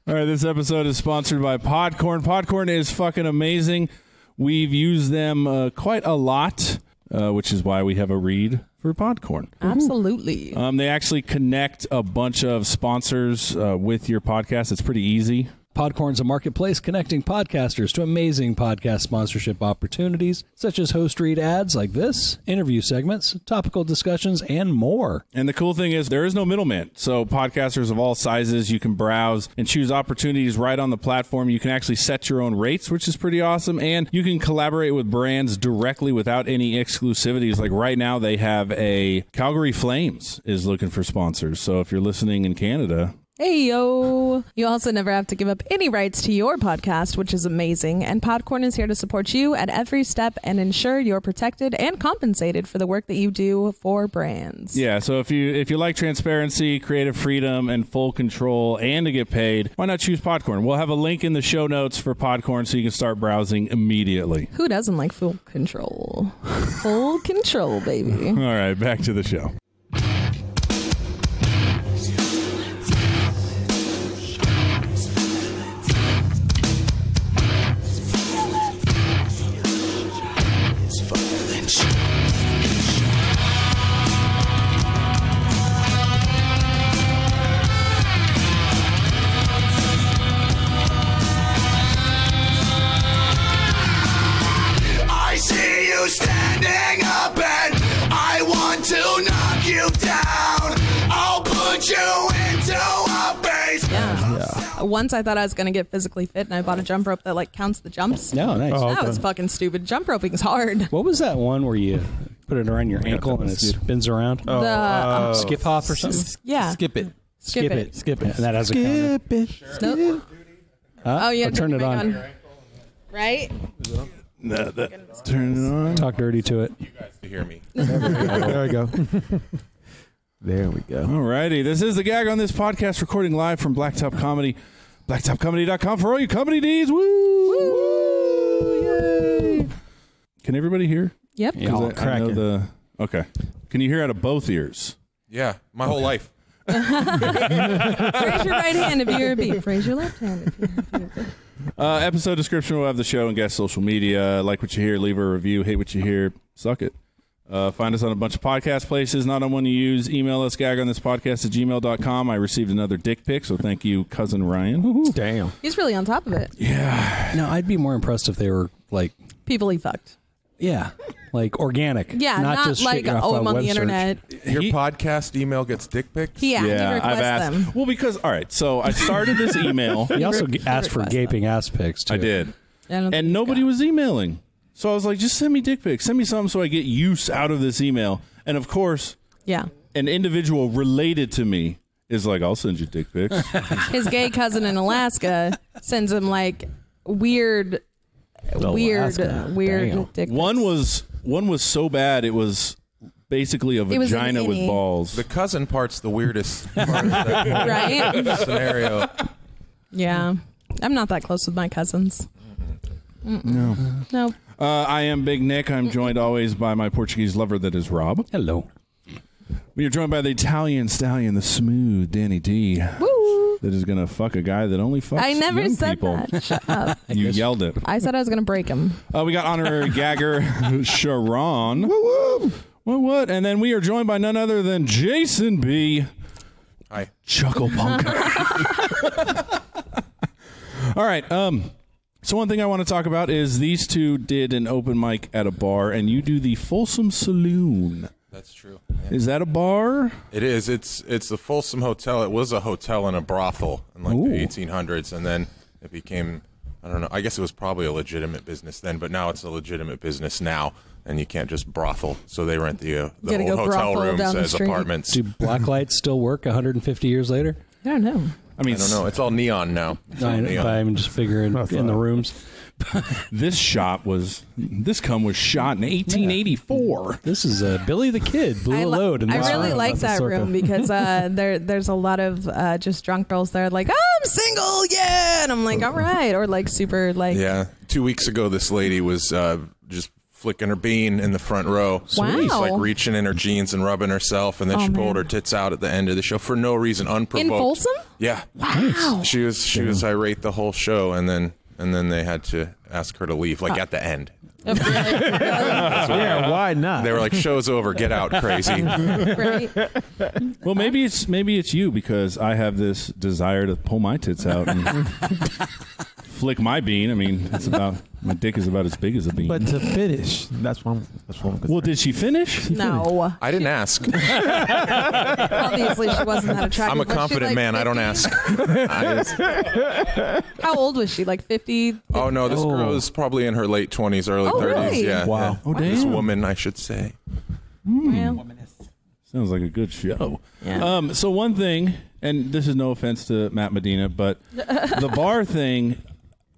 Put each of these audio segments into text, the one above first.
All right, this episode is sponsored by Podcorn. Podcorn is fucking amazing. We've used them quite a lot, which is why we have a read for Podcorn. Absolutely. They actually connect a bunch of sponsors with your podcast. It's pretty easy. Podcorn's a marketplace connecting podcasters to amazing podcast sponsorship opportunities, such as host read ads like this, interview segments, topical discussions, and more. And the cool thing is there is no middleman. So podcasters of all sizes, you can browse and choose opportunities right on the platform. You can actually set your own rates, which is pretty awesome. And you can collaborate with brands directly without any exclusivities. Like right now, they have a Calgary Flames is looking for sponsors. So if you're listening in Canada... Hey, yo. You also never have to give up any rights to your podcast, which is amazing. And Podcorn is here to support you at every step and ensure you're protected and compensated for the work that you do for brands. Yeah, so if you like transparency, creative freedom, and full control, and to get paid, why not choose Podcorn? We'll have a link in the show notes for Podcorn so you can start browsing immediately. Who doesn't like full control? Full control, baby. All right, back to the show. Standing up and I want to knock you down. I'll put you into a base. Yeah. Once I thought I was going to get physically fit and I bought a jump rope that like counts the jumps. No, nice. That was fucking stupid. Jump roping is hard. What was that one where you put it around your ankle and it spins around? Skip hop or something? Yeah. Skip it. Skip it. Skip it. And that has a counter. Skip it. Sure. Nope. Oh, yeah. Turn it on. Right? Turn it on. Talk dirty to it. You guys can hear me. There we go. There we go. All righty. This is the Gag on This podcast, recording live from Blacktop Comedy. BlacktopComedy.com for all you comedy needs. Woo! Woo! Yay! Can everybody hear? Yep. Yeah, I know okay. Can you hear out of both ears? Yeah, my whole life. Raise your right hand if you're a beat. Raise your left hand if you're a beat. Episode description will have the show and guest social media. Like what you hear, leave a review. Hate what you hear, suck it. Find us on a bunch of podcast places, not on one you use. Email us, gagonthispodcast@gmail.com. I received another dick pic, so thank you, Cousin Ryan. Woo-hoo. Damn. He's really on top of it. Yeah. No, I'd be more impressed if they were like... People he fucked. Yeah, like organic. Yeah, not just like, shit off oh, a I'm on web the search. internet. Your podcast email gets dick pics? Yeah, he I've requests asked. them. Well, because, all right, so I started this email. He also asked for request gaping ass pics, too. I did. And And nobody was emailing. So I was like, just send me dick pics. Send me something so I get use out of this email. And, of course, yeah. an individual related to me is like, I'll send you dick pics. His gay cousin in Alaska sends him like weird Alaska. Damn. dick pics. One was so bad it was basically a was an vagina with innie. balls. The cousin part's the weirdest part of that Right? scenario. Yeah. I'm not that close with my cousins. No. No. I am Big Nick. I'm joined always by my Portuguese lover that is Rob. Hello. We are joined by the Italian stallion, the smooth Danny D. Woo! That is going to fuck a guy that only fucks I never young said people. that. Shut up. You yelled it. I said I was going to break him. We got honorary gagger Sharon. What? And then we are joined by none other than Jason B. Hi. Chuckle Punk. All right. So one thing I want to talk about is these two did an open mic at a bar, and you do the Folsom Saloon. That's true. Is that a bar? It is. It's the Folsom Hotel. It was a hotel and a brothel in like the 1800s, and then it became, I don't know, I guess it was probably a legitimate business then, but now it's a legitimate business now, and you can't just brothel. So they rent the whole hotel rooms as apartments. Do black lights still work 150 years later? I don't know. I mean, I don't know. It's all neon now. It's all neon. I'm just figuring in the rooms. this cum was shot in 1884. This is Billy the Kid blew a load. In I this really room. like that circa. room because there's a lot of just drunk girls there like, I'm single, yeah, and I'm like, all right, or like super like, Yeah. 2 weeks ago, this lady was just flicking her bean in the front row. Wow. She's like reaching in her jeans and rubbing herself, and then she pulled her tits out at the end of the show for no reason, unprovoked. In Folsom? Yeah. Wow. She was irate the whole show, and then they had to ask her to leave, like at the end. Yeah, why not? They were like, "Show's over, get out, crazy." Right. Well, maybe it's you, because I have this desire to pull my tits out and flick my bean. I mean, my dick is about as big as a bean. But to finish, that's what I'm concerned. Well, did she finish? No. I didn't ask. Obviously, she wasn't that attractive. I'm a Was she, confident like, man. 50? I don't ask. How old was she? Like 50? Oh no, this girl is probably in her late 20s, early 30s. Really? Yeah. Wow. Yeah. Oh, This damn. woman, I should say. Well, Sounds like a good show. Yeah. So one thing, and this is no offense to Matt Medina, but the bar thing,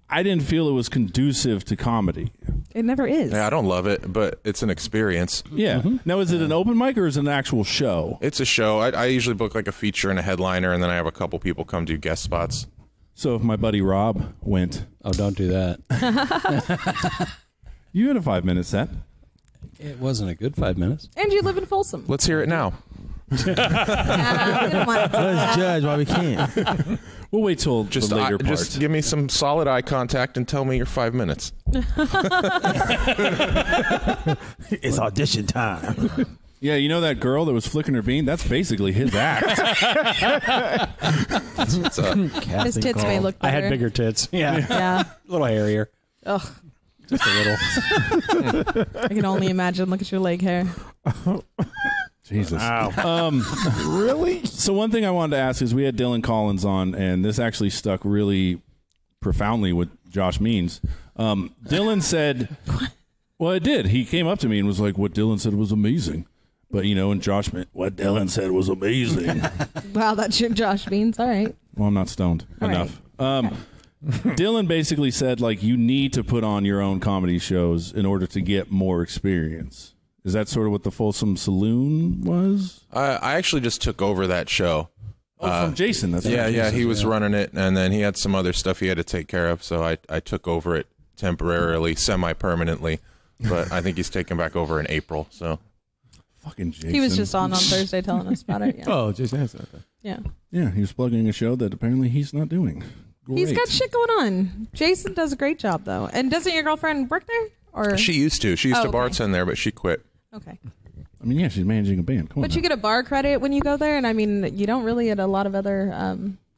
I didn't feel it was conducive to comedy. it never is. Yeah, I don't love it, but it's an experience. Yeah. Now, is it an open mic or is it an actual show? It's a show. I usually book like a feature and a headliner, and then I have a couple people come do guest spots. So if my buddy Rob went, Oh, don't do that. you had a 5-minute set. It wasn't a good 5 minutes. And you live in Folsom. Let's hear it now. We didn't want to do Let's that. judge why we can't. We'll wait till Just the later part. just give me some solid eye contact and tell me your 5 minutes. It's audition time. Yeah, you know that girl that was flicking her bean? That's basically his act. It's, His tits may look I better. had bigger tits. Yeah. Yeah. A little hairier. Ugh. Just a little. I can only imagine. Look at your leg hair. Jesus. Really? So one thing I wanted to ask is we had Dylan Collins on, and this actually stuck really profoundly with Josh Means. Dylan said, well, it did. He came up to me and was like, what Dylan said was amazing. But, and Josh meant, what Dylan said was amazing. Wow, that's your Josh Beans. All right. Well, I'm not stoned All enough. Dylan basically said, like, you need to put on your own comedy shows in order to get more experience. Is that sort of what the Folsom Saloon was? I actually just took over that show. From Jason. That's Yeah, right. yeah, he was running it, and then he had some other stuff he had to take care of, so I took over it temporarily, semi-permanently, but I think he's taking back over in April, so. Fucking Jason. He was just on Thursday telling us about it. Yeah. Oh, just answer that. Yeah. Yeah, he was plugging a show that apparently he's not doing. Great. He's got shit going on. Jason does a great job, though. And doesn't your girlfriend work there? Or She used to. She used to okay. bartend there, but she quit. Okay. I mean, yeah, she's managing a band. Come on But you now. get a bar credit when you go there, and I mean, you don't really at a lot of other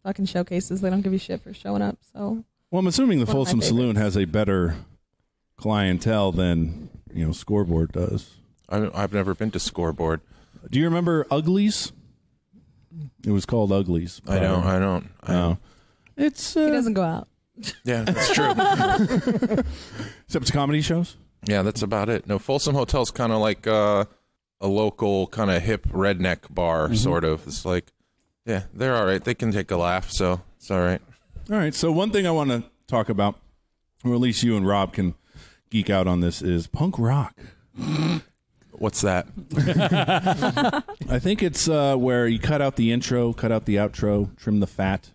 fucking showcases. They don't give you shit for showing up. So Well, I'm assuming the One of my Folsom Saloon favorites. has a better clientele than, Scoreboard does. I've never been to Scoreboard. Do you remember Uglies? It was called Uglies. I don't. No. It's he doesn't go out. Yeah, that's true. except it's comedy shows. Yeah, that's about it. No, Folsom Hotel's kind of like a local kind of hip redneck bar, sort of. It's like, yeah, they're all right. They can take a laugh, so it's all right. All right. So one thing I want to talk about, or at least you and Rob can geek out on this, is punk rock. What's that? I think it's where you cut out the intro, cut out the outro, trim the fat.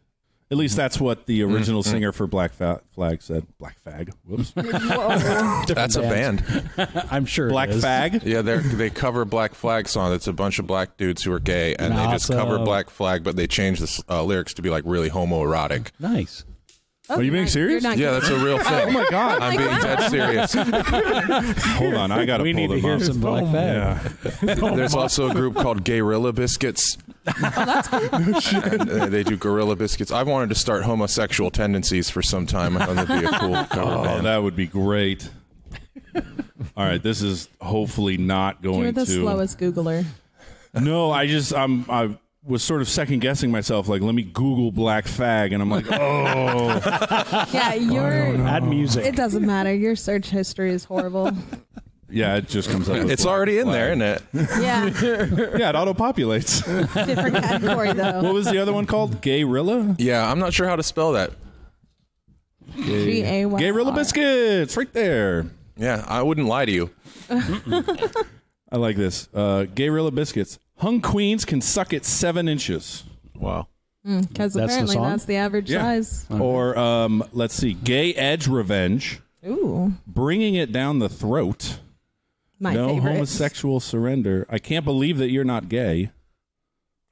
At least that's what the original singer for Black Flag said. Black Fag. Whoops. That's a band. I'm sure. Black it is. Fag. Yeah, they cover Black Flag song. It's a bunch of black dudes who are gay, and they just cover Awesome. Black Flag, but they change the lyrics to be like really homoerotic. Nice. Are you being serious? You're not Yeah, that's a real thing. Oh my God. I'm being dead serious. Hold on. I got to We pull need to them hear up. some Black Fag. Yeah. There's also a group called Gayrilla Biscuits. And, they do Gorilla Biscuits. I've wanted to start homosexual tendencies for some time. I thought that'd be a cool cover Oh, band. that would be great. All right, this is hopefully not going You're the to. slowest Googler. No, I was sort of second guessing myself. Like, let me Google Black Fag, and I'm like, oh, Yeah, you're. Add music. It doesn't matter. Your search history is horrible. yeah, it just comes up. With It's Black already in Flag. there, isn't it? Yeah, Yeah, it auto populates. different category though. What was the other one called? Gayrilla? Yeah, I'm not sure how to spell that. Gayyr. Gayrilla Biscuits, right there. Yeah, I wouldn't lie to you. I like this. Gayrilla Biscuits. Hung queens can suck it 7 inches. Wow. Because That's the apparently song? that's the average Yeah. size. Or, let's see, Gay Edge Revenge. Ooh. Bringing it down the throat. My no favorite. homosexual surrender. I can't believe that you're not gay.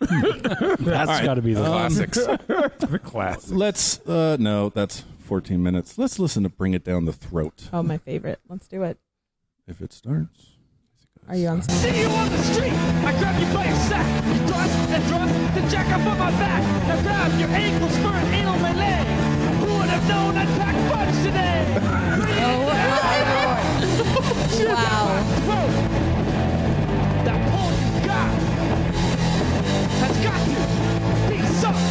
That's got to be the Classics. The class. Let's no, that's 14 minutes. Let's listen to Bring It Down the Throat. Oh, my favorite. Let's do it. If it starts. Are you on sound? See you on the street. I grab you by your sack. You thrust and thrust, then jack up on my back. Now grab your ankles for an anal melee. Who would have known I'd pack punch today? Oh, wow. Whoa. That pull you got has got to be sucked.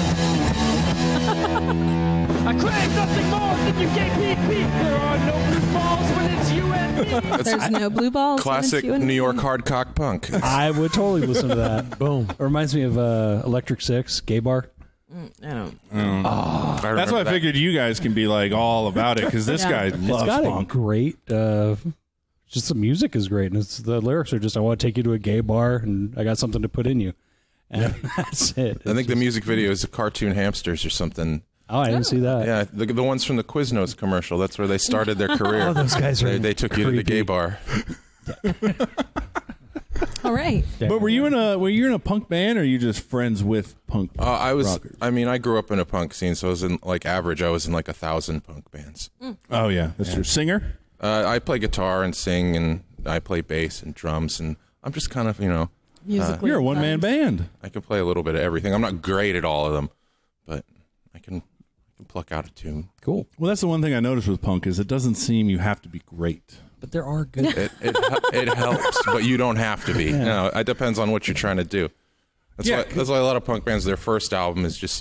I crave nothing more than you gave me. There are no blue balls when it's you and me. There's no blue balls. when Classic it's you and New me. York hardcock punk. I would totally listen to that. Boom. It reminds me of Electric Six, Gay Bar. I don't. That's why I figured you guys can be like all about it because this Yeah. guy It's loves got punk. a great, just the music is great. And the lyrics are just, I want to take you to a gay bar and I got something to put in you. And that's it. I think the music video is the cartoon hamsters or something. Oh, I didn't see that. Yeah, the ones from the Quiznos commercial. That's where they started their career. Oh, those guys are They took you to the gay bar. All right. But were you in a punk band or are you just friends with punk I was. rockers? I mean, I grew up in a punk scene, so I was in average. I was in 1,000 punk bands. Oh yeah, that's your singer. I play guitar and sing, and I play bass and drums, and I'm just kind of Musically You're a one-man inclined. band. I can play a little bit of everything. I'm not great at all of them, but I can pluck out a tune. Cool. Well, that's the one thing I noticed with punk is it doesn't seem you have to be great. But there are good. It helps, but you don't have to be. No, it depends on what you're trying to do. That's why a lot of punk bands, their first album is just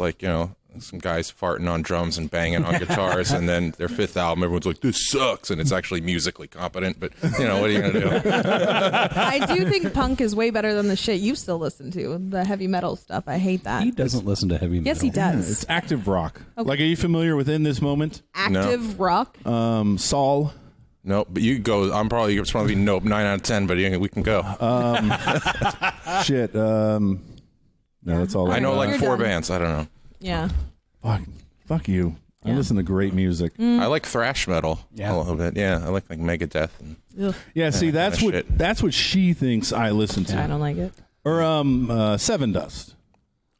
some guys farting on drums and banging on guitars, and then their fifth album, everyone's like, "This sucks," and it's actually musically competent. But what are you gonna do? I do think punk is way better than the shit you still listen to, the heavy metal stuff. I hate that. He doesn't listen to heavy metal. Yes, he does. It's active rock. Like, are you familiar with In This Moment? Active rock. Saul. No, but you go. It's probably nope, 9 out of 10. But we can go. Shit. No, that's all. I know You're 4 done. bands. I don't know. Yeah. Fuck you. I Yeah. listen to great music. I like thrash metal Yeah. a little bit. Yeah, I like Megadeth. And, Ugh. Yeah, see, that's kinda what shit. that's what she thinks I listen to. I don't like it. Or Seven Dust.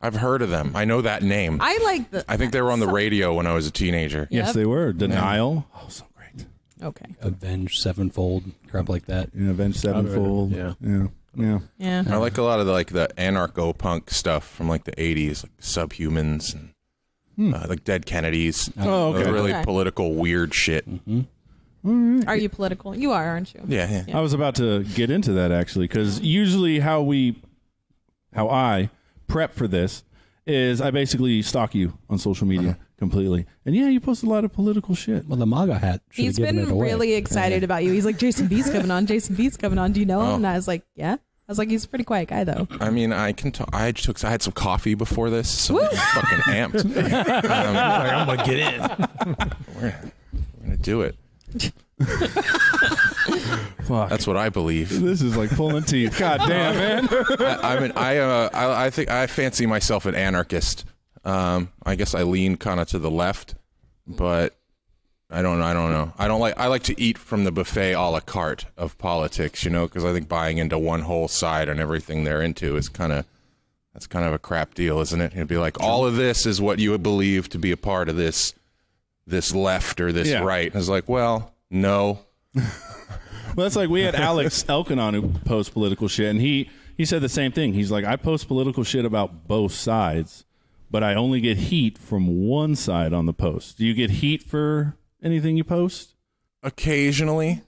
I've heard of them. I know that name. I like the. I think they were on the radio when I was a teenager. Yep. Yes, they were. Denial. Oh, so great. Okay. Avenged Sevenfold, crap like that. Avenged Sevenfold. Yeah. Yeah. Yeah. I like a lot of the anarcho punk stuff from the 80s, like Subhumans and like Dead Kennedys. Oh, okay. Really Okay. political, weird shit. Are you political? You are, aren't you? Yeah. I was about to get into that actually, because usually how I prep for this is I basically stalk you on social media completely, and you post a lot of political shit. Well, the MAGA hat should He's have given been it away. really excited about you. He's like, Jason B's coming on. Jason B's coming on. Do you know him? And I was like, yeah. I was like, he's a pretty quiet guy, though. I mean, I can talk. I had some coffee before this, so I'm fucking amped. I'm gonna get in. We're gonna do it. Fuck. That's what I believe. This is like pulling teeth. God damn, man. I think I fancy myself an anarchist. I guess I lean kind of to the left, but I don't know. I like to eat from the buffet a la carte of politics, because I think buying into one whole side and everything they're into is that's kind of a crap deal, isn't it? It'd be like all of this is what you would believe to be a part of this left or this right. And it's like, well, no. Well, that's like we had Alex Elkin on who posts political shit, and he said the same thing. He's like, I post political shit about both sides, but I only get heat from one side on the post. Do you get heat for anything you post? Occasionally.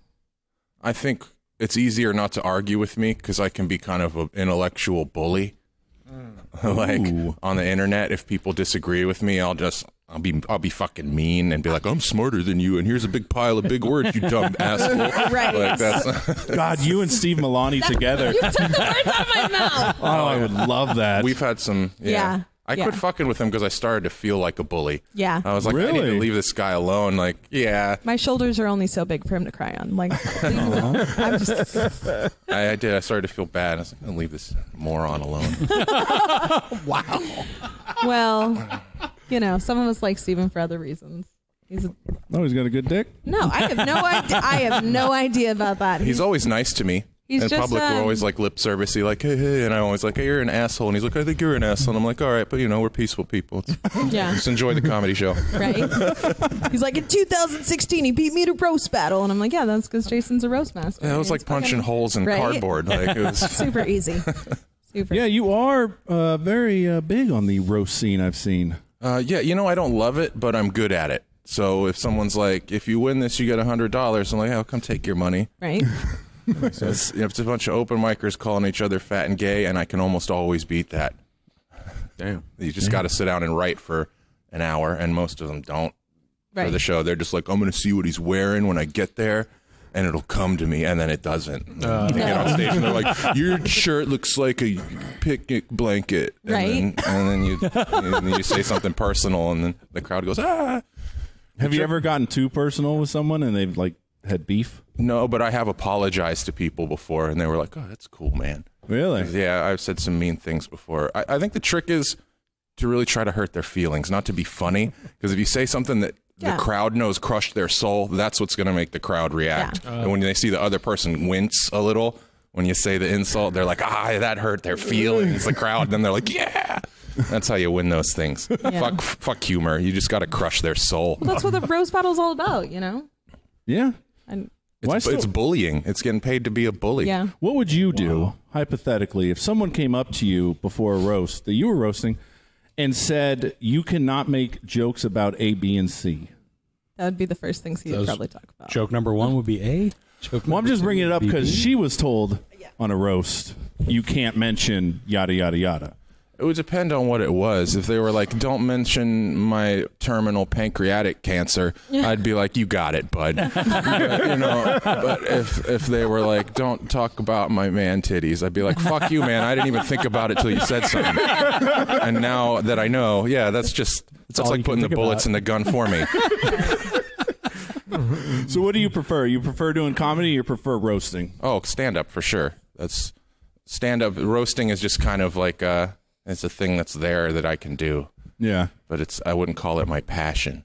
I think it's easier not to argue with me because I can be kind of an intellectual bully. Like on the internet, if people disagree with me, I'll be fucking mean and be like, I'm smarter than you, and here's a big pile of big words, you dumb asshole. Right. Like that's God, you and Steve Milani together. You took the words out of my mouth. Oh, I would love that. we've had some. Yeah. I quit fucking with him because I started to feel like a bully. Yeah. I was like, I need Really? to leave this guy alone. Like, yeah, My shoulders are only so big for him to cry on. Like, I'm just. I did. I started to feel bad. I was like, I'm gonna leave this moron alone. Well, some of us like Steven for other reasons. Oh, he's got a good dick? No, I have no idea. I have no idea about that. He's always nice to me. He's in just, public, we're always like lip servicey, like, hey, and I always like, hey, you're an asshole. And he's like, I think you're an asshole. And I'm like, all right, but we're peaceful people. Yeah. Just enjoy the comedy show. Right? He's like, in 2016, he beat me to roast battle. And I'm like, yeah, that's because Jason's a roast master. Yeah, it was like punching holes in cardboard. Like, it was super easy. Super. Yeah, you are very big on the roast scene, I've seen. I don't love it, but I'm good at it. So if someone's like, if you win this, you get $100, I'm like, I'll come take your money. Right? So it's a bunch of open micers calling each other fat and gay, and I can almost always beat that. Damn. You just got to sit down and write for an hour, and most of them don't for the show. They're just like, I'm going to see what he's wearing when I get there, and it'll come to me, and then it doesn't. They get on stage, and they're like, your shirt looks like a picnic blanket. And then you say something personal, and then the crowd goes, ah. Have you ever gotten too personal with someone and they've like had beef? No, but I have apologized to people before, and they were like, oh, that's cool, man. Really? Yeah, I've said some mean things before. I think the trick is to really try to hurt their feelings, not to be funny. Because if you say something that the crowd knows crushed their soul, that's what's going to make the crowd react. Yeah. And when they see the other person wince a little, when you say the insult, they're like, that hurt their feelings, the crowd. And then they're like, yeah. That's how you win those things. Yeah. Fuck humor. You just got to crush their soul. Well, that's what the roast battle's all about, Yeah. And it's bullying. It's getting paid to be a bully. Yeah. What would you do, hypothetically, if someone came up to you before a roast that you were roasting and said, you cannot make jokes about A, B, and C? That would be the first things he would probably talk about. Joke number one would be A. Well, I'm just bringing it up because she was told on a roast, you can't mention yada, yada, yada. It would depend on what it was. If they were like, don't mention my terminal pancreatic cancer, I'd be like, you got it, bud. But if they were like, don't talk about my man titties, I'd be like, fuck you, man. I didn't even think about it till you said something. And now that I know, that's like putting the bullets in the gun for me. So what do you prefer? You prefer doing comedy or you prefer roasting? Oh, stand-up for sure. That's stand-up. Roasting is just kind of like it's a thing that's there that I can do. Yeah. But I wouldn't call it my passion.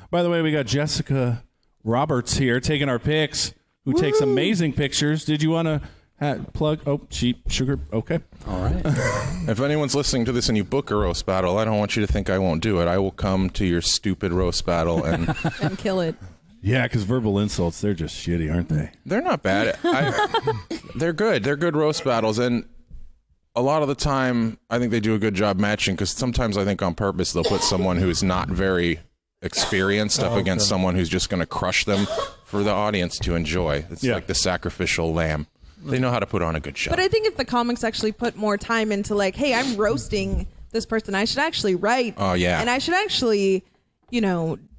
By the way, we got Jessica Roberts here taking our pics, who takes amazing pictures. Did you want to plug? Oh, sugar. Okay. All right. If anyone's listening to this and you book a roast battle, I don't want you to think I won't do it. I will come to your stupid roast battle and kill it. Yeah, because verbal insults, they're just shitty, aren't they? They're not bad. They're good. They're good roast battles. And a lot of the time, I think they do a good job matching, because sometimes I think on purpose they'll put someone who's not very experienced up against someone who's just going to crush them for the audience to enjoy. It's like the sacrificial lamb. They know how to put on a good show. But I think if the comics actually put more time into like, hey, I'm roasting this person, I should actually write. Oh, yeah. And I should actually,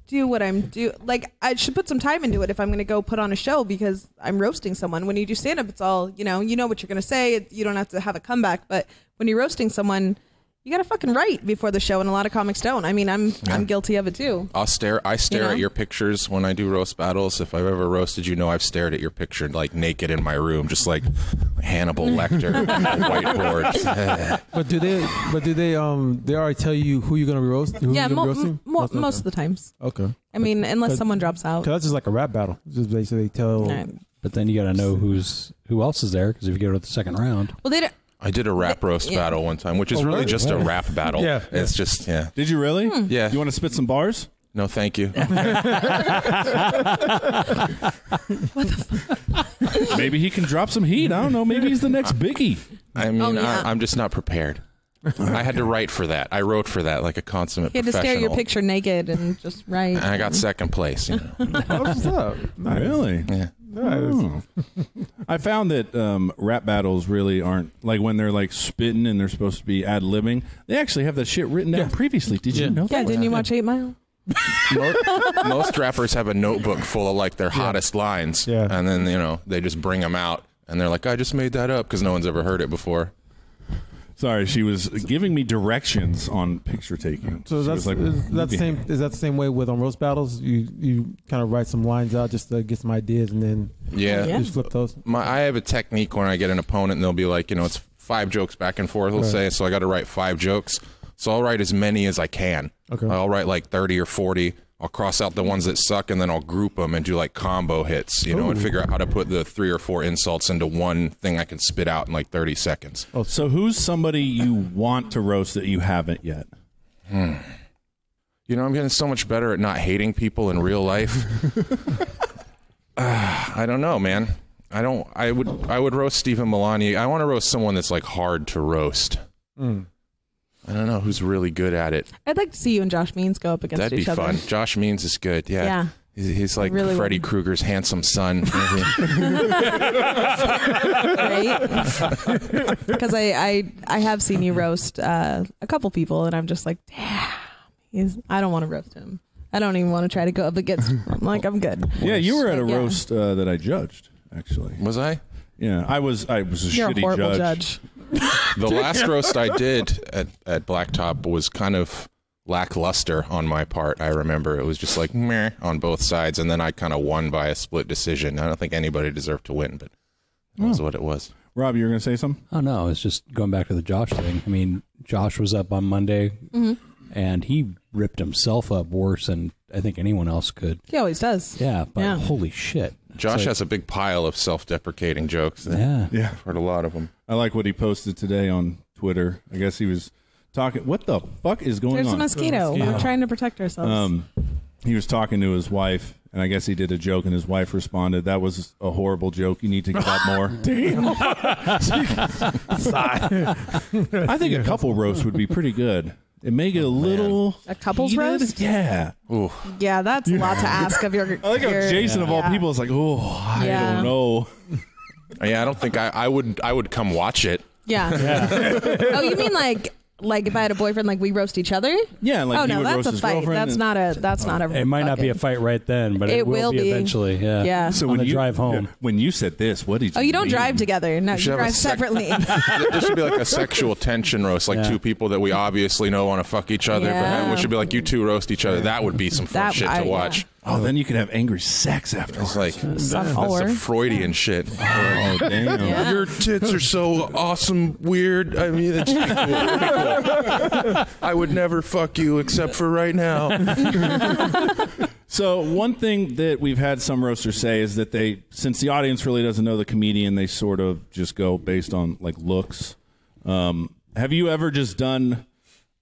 do what I'm doing. Like, I should put some time into it if I'm going to go put on a show, because I'm roasting someone. When you do stand-up, it's all, you know what you're going to say. You don't have to have a comeback. But when you're roasting someone, you got to fucking write before the show, and a lot of comics don't. I mean, I'm guilty of it, too. I stare at your pictures when I do roast battles. If I've ever roasted, I've stared at your picture, like, naked in my room, just like Hannibal Lecter on the whiteboard. But do they already tell you who you're going to be roasting? Yeah, most of the times. Okay. I mean, unless someone drops out. Because that's just like a rap battle. Just basically tell... Right. But then you got to know who else is there, because if you go to the second round... Well, they don't... I did a rap roast battle one time, which is really just a rap battle. Yeah. It's just, Did you really? Yeah. You want to spit some bars? No, thank you. Maybe he can drop some heat. I don't know. Maybe he's the next Biggie. I mean, I'm just not prepared. I had to write for that. I wrote for that like a consummate professional. You had to stare at your picture naked and just write. And I got second place. What's up? Nice. Really? Yeah. Oh. I found that rap battles really aren't, like, when they're like spitting and they're supposed to be ad-libbing, they actually have that shit written down previously. Did you know that? Yeah, didn't you watch 8 Mile? Most rappers have a notebook full of like their hottest lines, and then they just bring them out, and they're like, I just made that up, because no one's ever heard it before. Sorry, she was giving me directions on picture taking. So is that the same way with roast battles? You kind of write some lines out just to get some ideas, and then just flip those. I have a technique when I get an opponent, and they'll be like, it's 5 jokes back and forth. We'll say, so I got to write 5 jokes. So I'll write as many as I can. Okay. I'll write like 30 or 40. I'll cross out the ones that suck, and then I'll group them and do like combo hits, you know, and figure out how to put the 3 or 4 insults into one thing I can spit out in like 30 seconds. Oh, so who's somebody you want to roast that you haven't yet? You know, I'm getting so much better at not hating people in real life. I don't know, man. I would roast Stephen Milani. I want to roast someone that's like hard to roast. I don't know who's really good at it. I'd like to see you and Josh Means go up against each other. That'd be fun. Josh Means is good. Yeah. He's like really Freddy Krueger's handsome son. Right? Because I have seen you roast a couple people, and I'm just like, damn. I don't want to roast him. I don't even want to try to go up against him. I'm like, I'm good. Yeah, you were at a roast that I judged, actually. Was I? Yeah, I was a You're shitty a horrible judge. The last roast I did at Blacktop was kind of lackluster on my part. I remember it was just like meh on both sides, and then I kind of won by a split decision. I don't think anybody deserved to win, but that was what it was. Rob, you were going to say something? Oh, no, it's just going back to the Josh thing. I mean, Josh was up on Monday, and he ripped himself up worse than I think anyone else could. He always does. Yeah, but holy shit. Josh has a big pile of self-deprecating jokes. Yeah. I've heard a lot of them. I like what he posted today on Twitter. I guess he was talking. What the fuck is going on? There's a mosquito. We're trying to protect ourselves. He was talking to his wife, and I guess he did a joke, and his wife responded, "That was a horrible joke. You need to cut more." Damn. I think a couple roast would be pretty good. It may get a little a couple's heated. roast? Yeah. Ooh. Yeah, that's a lot to ask of your. I like how Jason of all people is like, "Oh, I don't know." Yeah, I don't think I would come watch it. Yeah. Oh, you mean like if I had a boyfriend, like we roast each other? Yeah. Like oh he no, would that's roast a his fight. girlfriend That's not a. It might not be a fight right then, but it will be eventually. Yeah. Yeah. So on when the you drive home. When you said this, what did you? Oh, you don't mean? drive together. No, you should have drive a separately. There should be like a sexual tension roast, like two people that we obviously know want to fuck each other, Yeah. but we should be like, you two roast each other. That would be some fun shit to watch. Oh, then you could have angry sex afterwards. It's like that's Or- some Freudian shit. Oh, damn. Yeah. Your tits are so awesome, weird. I mean, it's pretty cool. Pretty cool. I would never fuck you except for right now. So one thing that we've had some roasters say is that since the audience really doesn't know the comedian, they sort of just go based on like looks. Have you ever just done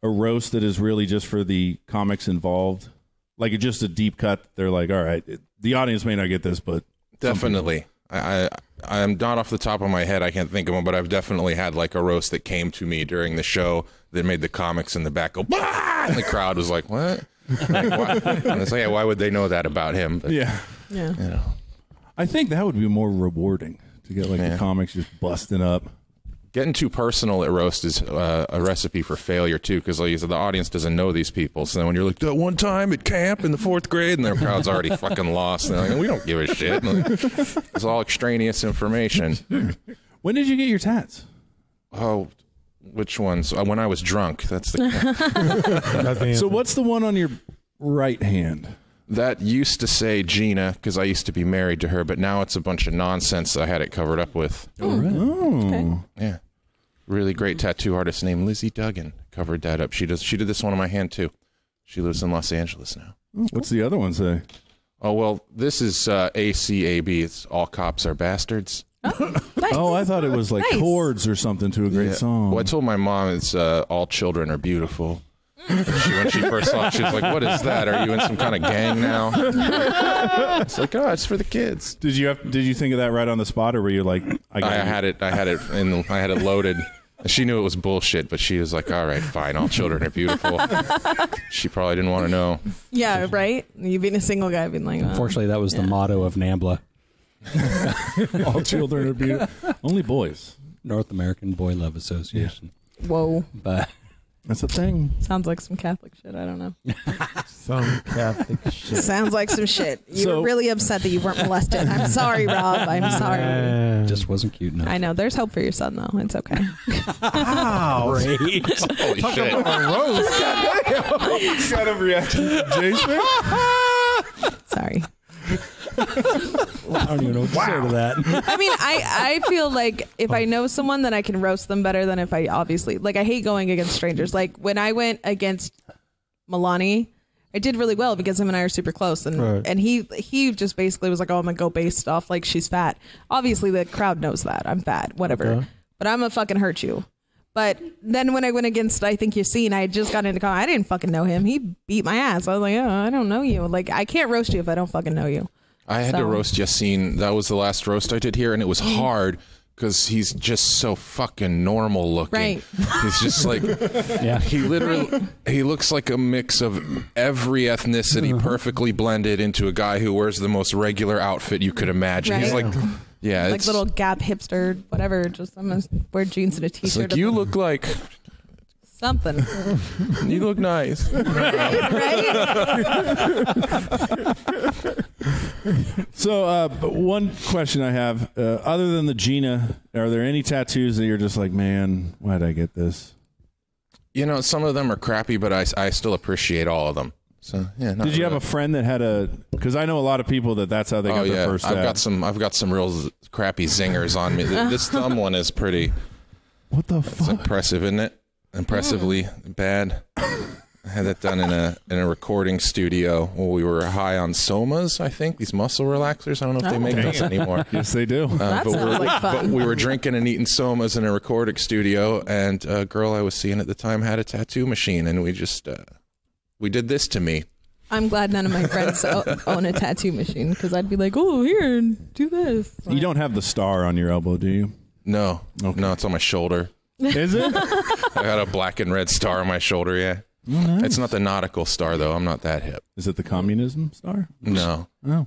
a roast that is really just for the comics involved? Like it's just a deep cut. They're like, all right, the audience may not get this, but definitely. I'm not off the top of my head. I can't think of one, but I've definitely had like a roast that came to me during the show that made the comics in the back go, bah! And the crowd was like, what? Like, why? And it's like, yeah, why would they know that about him? But, Yeah. You know. I think that would be more rewarding to get like the comics just busting up. Getting too personal at roast is a recipe for failure too, because like you said, the audience doesn't know these people. So then when you're like, that one time at camp in the 4th grade, and their crowd's already fucking lost, and they're like, we don't give a shit. Like, it's all extraneous information. When did you get your tats? Oh, which ones? When I was drunk. That's the. So what's the one on your right hand? That used to say Gina because I used to be married to her, but now it's a bunch of nonsense I had it covered up with. Oh, really? Okay. Yeah. Really great tattoo artist named Lizzie Duggan covered that up. She did this one on my hand too. She lives in Los Angeles now. What's the other one say? Oh, well, this is ACAB. It's All Cops Are Bastards. Nice. Oh, I thought it was like Nice. chords or something to a great song. Well, I told my mom it's All Children Are Beautiful. When she first saw it, she was like, what is that? Are you in some kind of gang now? It's like, oh, it's for the kids. Did you think of that right on the spot, or were you like, I had it loaded. She knew it was bullshit, but she was like, all right, fine. All children are beautiful. She probably didn't want to know. Yeah, right? You being a single guy being like, Unfortunately, that was the motto of NAMBLA. all children are beautiful. Only boys. North American Boy Love Association. whoa. But That's a thing. Sounds like some Catholic shit. I don't know. Some Catholic shit. Sounds like some shit. You So- were really upset that you weren't molested. I'm sorry, Rob. I'm sorry. just wasn't cute enough. I know. There's hope for your son, though. It's okay. Holy shit. Got a reaction, Jason. Sorry. I don't even know what to say to that. I mean, I feel like if I know someone, then I can roast them better than if I obviously, like, I hate going against strangers. Like when I went against Milani, I did really well because him and I are super close, and he just basically was like, oh, I'm gonna go base stuff like she's fat. Obviously the crowd knows that I'm fat, whatever, but I'm gonna fucking hurt you. But then when I went against, I think Yassine, I just got into I didn't fucking know him. He beat my ass. I was like, oh, I don't know you. Like, I can't roast you if I don't fucking know you. I had to roast Yassine. That was the last roast I did here, and it was hard because he's just so fucking normal looking. Right. He's just like, he literally, he looks like a mix of every ethnicity perfectly blended into a guy who wears the most regular outfit you could imagine. Right. He's like, like little Gap hipster, whatever. Just I'm gonna wear jeans and a t-shirt. It's like, you look like something. You look nice. Right? So, one question I have, other than the Gina, are there any tattoos that you're just like, man, why did I get this? You know, some of them are crappy, but I still appreciate all of them. So yeah. Did you have a friend that had a? Because I know a lot of people that's how they got their first. I've got some real crappy zingers on me. This thumb one is pretty. What the fuck? It's impressive, isn't it? Impressively bad. I had that done in a recording studio while we were high on somas. I think these muscle relaxers. I don't know if they make those anymore. Yes, they do. That sounds like fun. But we were drinking and eating somas in a recording studio, and a girl I was seeing at the time had a tattoo machine, and we just we did this to me. I'm glad none of my friends own a tattoo machine, because I'd be like, oh, here, do this. You don't have the star on your elbow, do you? No. Okay. No, it's on my shoulder. Is it? I got a black and red star on my shoulder, yeah. Oh, nice. It's not the nautical star, though. I'm not that hip. Is it the communism star? No. Oh. I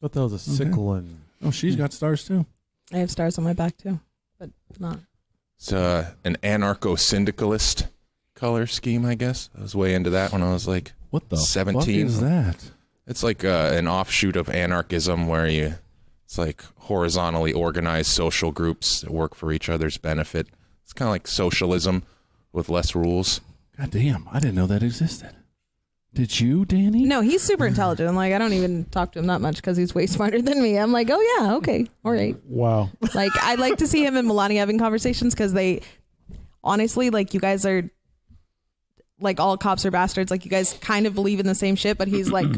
thought that was a sickle. And oh, she's got stars, too. I have stars on my back, too, but not. It's an anarcho-syndicalist color scheme, I guess. I was way into that when I was like what the 17. Fuck is that? It's like an offshoot of anarchism where it's like horizontally organized social groups that work for each other's benefit. It's kind of like socialism with less rules. God damn, I didn't know that existed. Did you, Danny? No, he's super intelligent. I'm like, I don't even talk to him that much because he's way smarter than me. I'm like, oh yeah, okay, all right. Wow. Like, I like to see him and Melania having conversations because they, honestly, like, you guys are, like, all cops are bastards. Like, you guys kind of believe in the same shit, but he's like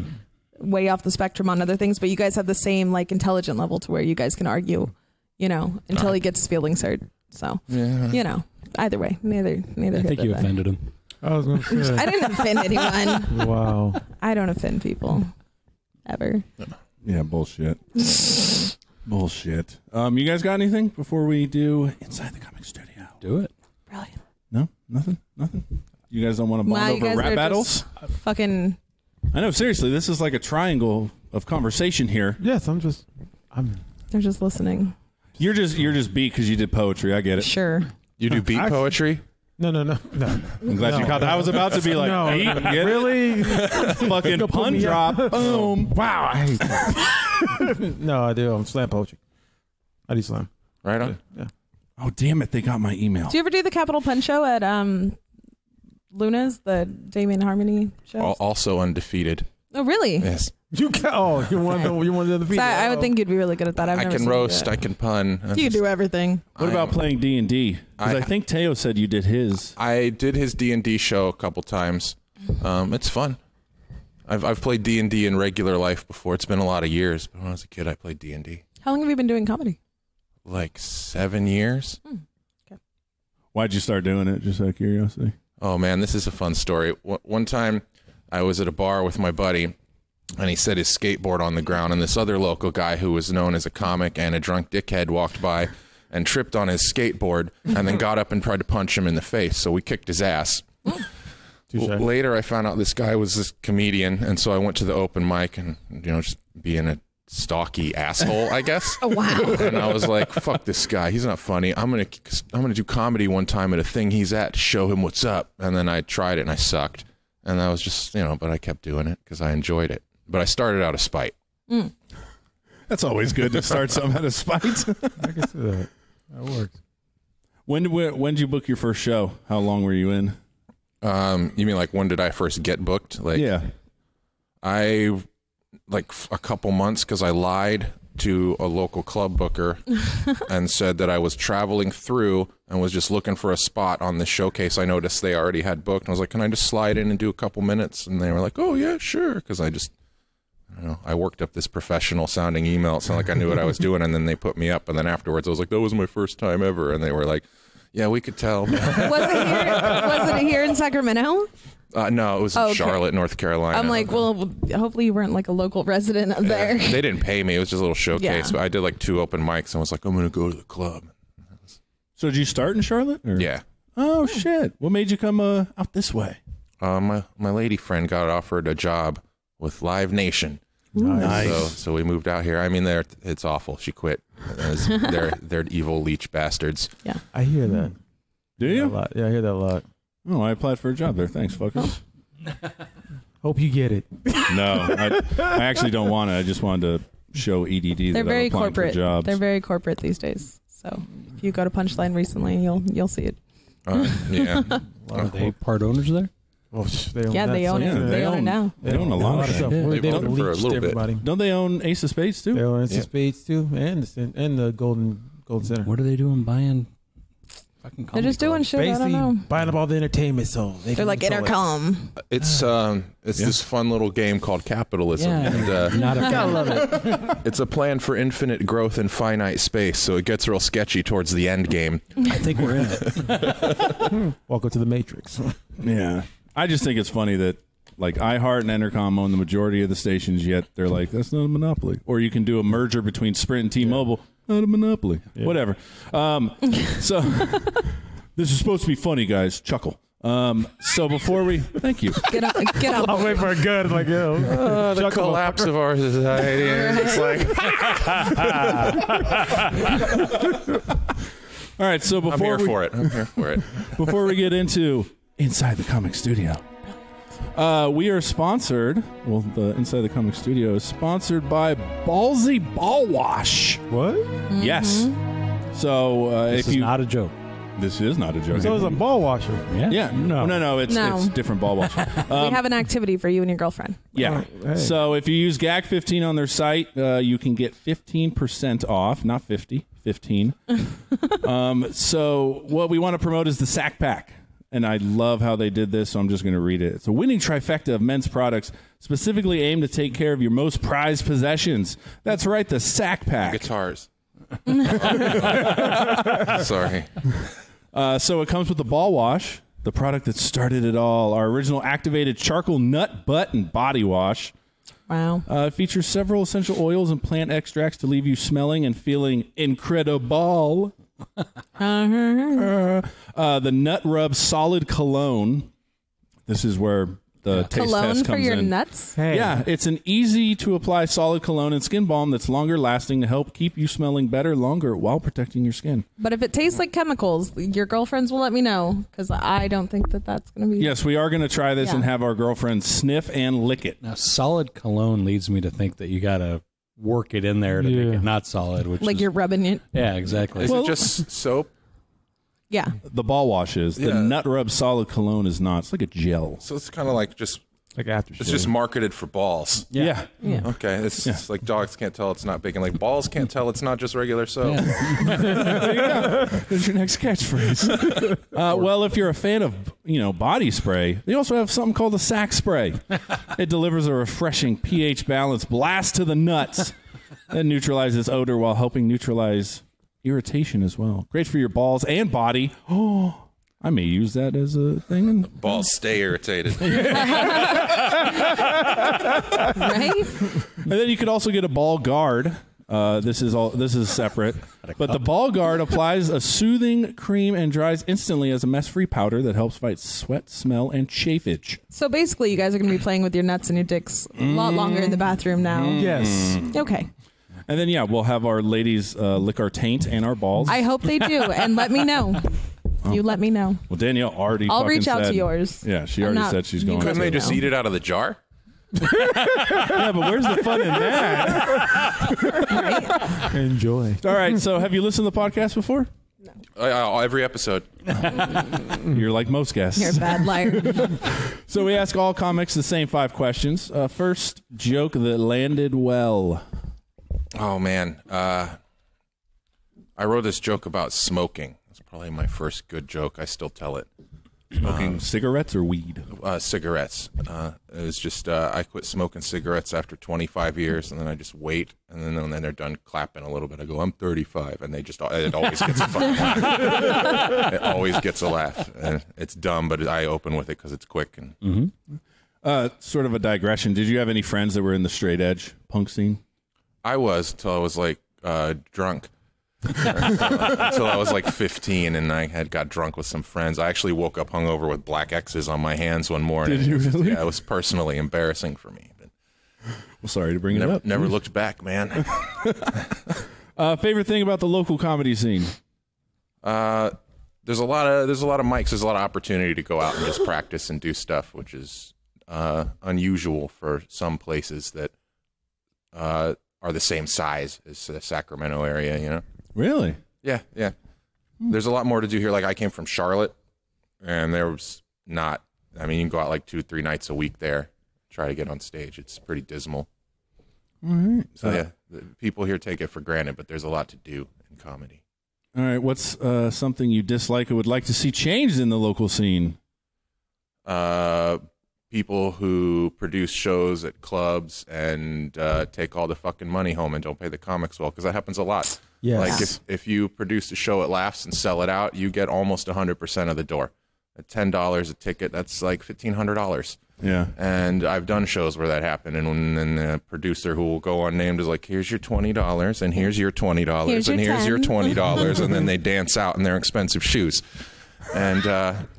way off the spectrum on other things. But you guys have the same, like, intelligent level to where you guys can argue, you know, until he gets his feelings hurt. So, you know, either way, neither. I think you offended him. I was going to say. I didn't offend anyone. Wow. I don't offend people. Ever. Yeah, bullshit. Bullshit. You guys got anything before we do Inside the Comic Studio? Do it. Brilliant. No? Nothing? You guys don't want to bond over rap battles? Fucking. I know, seriously, this is like a triangle of conversation here. Yes, I'm They're just listening. You're just beat because you did poetry. I get it. Sure. You do beat poetry? No. I'm glad you caught that. I was about to be like, No. beat? Get Really? it? Fucking pun drop. Boom. Wow. I hate that. No, I do. I'm slam poetry. I do slam. Right on. Yeah. Oh, damn it. They got my email. Do you ever do the Capital Pun show at Luna's, the Damien Harmony show? Also undefeated. Oh, really? Yes. You want to defeat? I would think you'd be really good at that. I can roast. I can pun. You can do everything. What about playing D&D? Because I think Teo said you did his. I did his D&D show a couple times. It's fun. I've played D&D in regular life before. It's been a lot of years, but when I was a kid, I played D&D. How long have you been doing comedy? Like 7 years. Okay. Why'd you start doing it? Just out of curiosity. Oh man, this is a fun story. One time, I was at a bar with my buddy, and he set his skateboard on the ground, and this other local guy who was known as a comic and a drunk dickhead walked by and tripped on his skateboard and then got up and tried to punch him in the face, so we kicked his ass. Later, I found out this guy was this comedian, and so I went to the open mic and, just being a stocky asshole, I guess. Oh, wow. And I was like, fuck this guy. He's not funny. I'm gonna do comedy one time at a thing he's at to show him what's up. And then I tried it, and I sucked. And I was just, but I kept doing it because I enjoyed it. But I started out of spite. That's always good to start something out of spite. I can see that. That works. When did you book your first show? How long were you in? You mean like when did I first get booked? Like, yeah. I like a couple months because I lied to a local club booker and said that I was traveling through and was just looking for a spot on the showcase. I noticed they already had booked. And I was like, can I just slide in and do a couple minutes? And they were like, oh, yeah, sure. Because I don't know, I worked up this professional sounding email. It sounded like I knew what I was doing. And then they put me up. And then afterwards, I was like, that was my first time ever. And they were like, yeah, we could tell. Was it here in Sacramento? No, it was in Charlotte, North Carolina. I'm like, well, hopefully you weren't like a local resident of there. They didn't pay me. It was just a little showcase. Yeah. But I did like 2 open mics and was like, I'm going to go to the club. So did you start in Charlotte? Or? Yeah. Oh, shit. What made you come out this way? My lady friend got offered a job with Live Nation. Nice. So we moved out here. I mean, it's awful. She quit. They're evil leech bastards. Yeah. I hear that. Do you? Yeah, I hear that a lot. Oh, I applied for a job there. Thanks, fuckers. Hope you get it. No, I actually don't want it. I just wanted to show EDD They're that very I'm applying corporate. for jobs. They're very corporate these days. So if you go to Punchline recently, you'll see it. Yeah. Are they part owners there? Well, they own Yeah, that, they own so- it. They own it now. They own a lot of stuff. shit. They They've own owned it for a leech little to bit. everybody. Don't they own Ace of Spades too? They own Ace of Spades too, and the Golden Center. What are they doing buying fucking They're just doing shit. I Basically, don't know. buying up all the entertainment, so they They're can like control it. intercom. It's this fun little game called capitalism. Yeah. And, Not a Gotta love it. it's a plan for infinite growth in finite space, so it gets real sketchy towards the end game. I think we're in it. Welcome to the Matrix. Yeah. I just think it's funny that like iHeart and Entercom own the majority of the stations, yet they're like, that's not a monopoly. Or you can do a merger between Sprint and T-Mobile. Not a monopoly. Yeah. Whatever. So this is supposed to be funny, guys. Chuckle. So before we... Thank you. Get up. I'll wait for a gun. Like, yo. The collapse of our society. It's like... All right, so before I'm here for it. Before we get into Inside the Comic Studio, we are sponsored. Well, the Inside the Comic Studio is sponsored by Ballsy Ball Wash. What? Yes. So This if is you not a joke. this is not a joke. So it's a ball washer. Yeah. No. It's different ball wash. We have an activity for you and your girlfriend. Yeah. Oh, hey. So if you use GAG15 on their site, you can get 15% off, not 50, 15. So what we want to promote is the Sack Pack. And I love how they did this, so I'm just going to read it. It's a winning trifecta of men's products specifically aimed to take care of your most prized possessions. That's right, the Sack Pack. Guitars. Sorry. So it comes with the ball wash, the product that started it all. Our original activated charcoal nut, butt, and body wash. Wow. It features several essential oils and plant extracts to leave you smelling and feeling incredible. The Nut Rub Solid Cologne. This is where the taste Cologne test comes for your in. nuts? Hey. Yeah, it's an easy-to-apply solid cologne and skin balm that's longer lasting to help keep you smelling better longer while protecting your skin. But if it tastes like chemicals, your girlfriends will let me know, because I don't think that's going to be... Yes, we are going to try this Yeah. and have our girlfriends sniff and lick it. Now, solid cologne leads me to think that you got to work it in there to make it not solid. Which Like is, you're rubbing it. Yeah, exactly. Is it just soap? Yeah. The ball wash is. The Yeah. Nut Rub Solid Cologne is not. It's like a gel. So it's kind of like just... Like after. It's just marketed for balls. Yeah. Yeah. Okay, it's like dogs can't tell it's not big, and like balls can't tell it's not just regular soap. There you go. There's your next catchphrase. Well, if you're a fan of, body spray, they also have something called the Sack Spray. It delivers a refreshing pH balanced blast to the nuts that neutralizes odor while helping neutralize irritation as well. Great for your balls and body. Oh, I may use that as a thing. Balls stay irritated. Right? And then you could also get a ball guard. This is separate. But the ball guard applies a soothing cream and dries instantly as a mess-free powder that helps fight sweat, smell, and chafage. So basically, you guys are going to be playing with your nuts and your dicks a lot longer in the bathroom now. Yes. Okay. And then, we'll have our ladies lick our taint and our balls. I hope they do, and let me know. You let me know. Well, Danielle already I'll fucking reach out said- to yours. Yeah, she I'm already not- said she's you going Couldn't to. they just eat it out of the jar? Yeah, but where's the fun in that? Enjoy. All right, so have you listened to the podcast before? Every episode. You're like most guests. You're a bad liar. So we ask all comics the same 5 questions. First joke that landed well. Oh, man. I wrote this joke about smoking. It's probably my first good joke. I still tell it. Smoking cigarettes or weed? Cigarettes. It was just I quit smoking cigarettes after 25 years, and then I just wait, and then when they're done clapping a little bit, I go, I'm 35, and it always gets a fucking laugh. It always gets a laugh, and it's dumb, but I open with it because it's quick. And Sort of a digression. Did you have any friends that were in the straight edge punk scene? I was till I was like drunk. Until I was like 15, and I got drunk with some friends. I actually woke up hungover with black X's on my hands one morning. Did you really? Yeah, it was personally embarrassing for me. But Well, sorry to bring it up. Never looked back, man. Favorite thing about the local comedy scene? There's a lot of mics. There's a lot of opportunity to go out and just practice and do stuff, which is unusual for some places that are the same size as the Sacramento area. You know. Really? Yeah. There's a lot more to do here. Like I came from Charlotte, and there was not. I mean, you can go out like 2-3 nights a week there, try to get on stage. It's pretty dismal. All right. So yeah, the people here take it for granted, but there's a lot to do in comedy. All right. What's something you dislike or would like to see changed in the local scene? People who produce shows at clubs and take all the fucking money home and don't pay the comics well, because that happens a lot. Yes. Like if you produce a show at Laughs and sell it out, you get almost 100% of the door. At $10 a ticket, that's like $1,500. Yeah. And I've done shows where that happened, and then the producer who will go unnamed is like, here's your $20, and here's your $20, and here's your $20, and then they dance out in their expensive shoes. And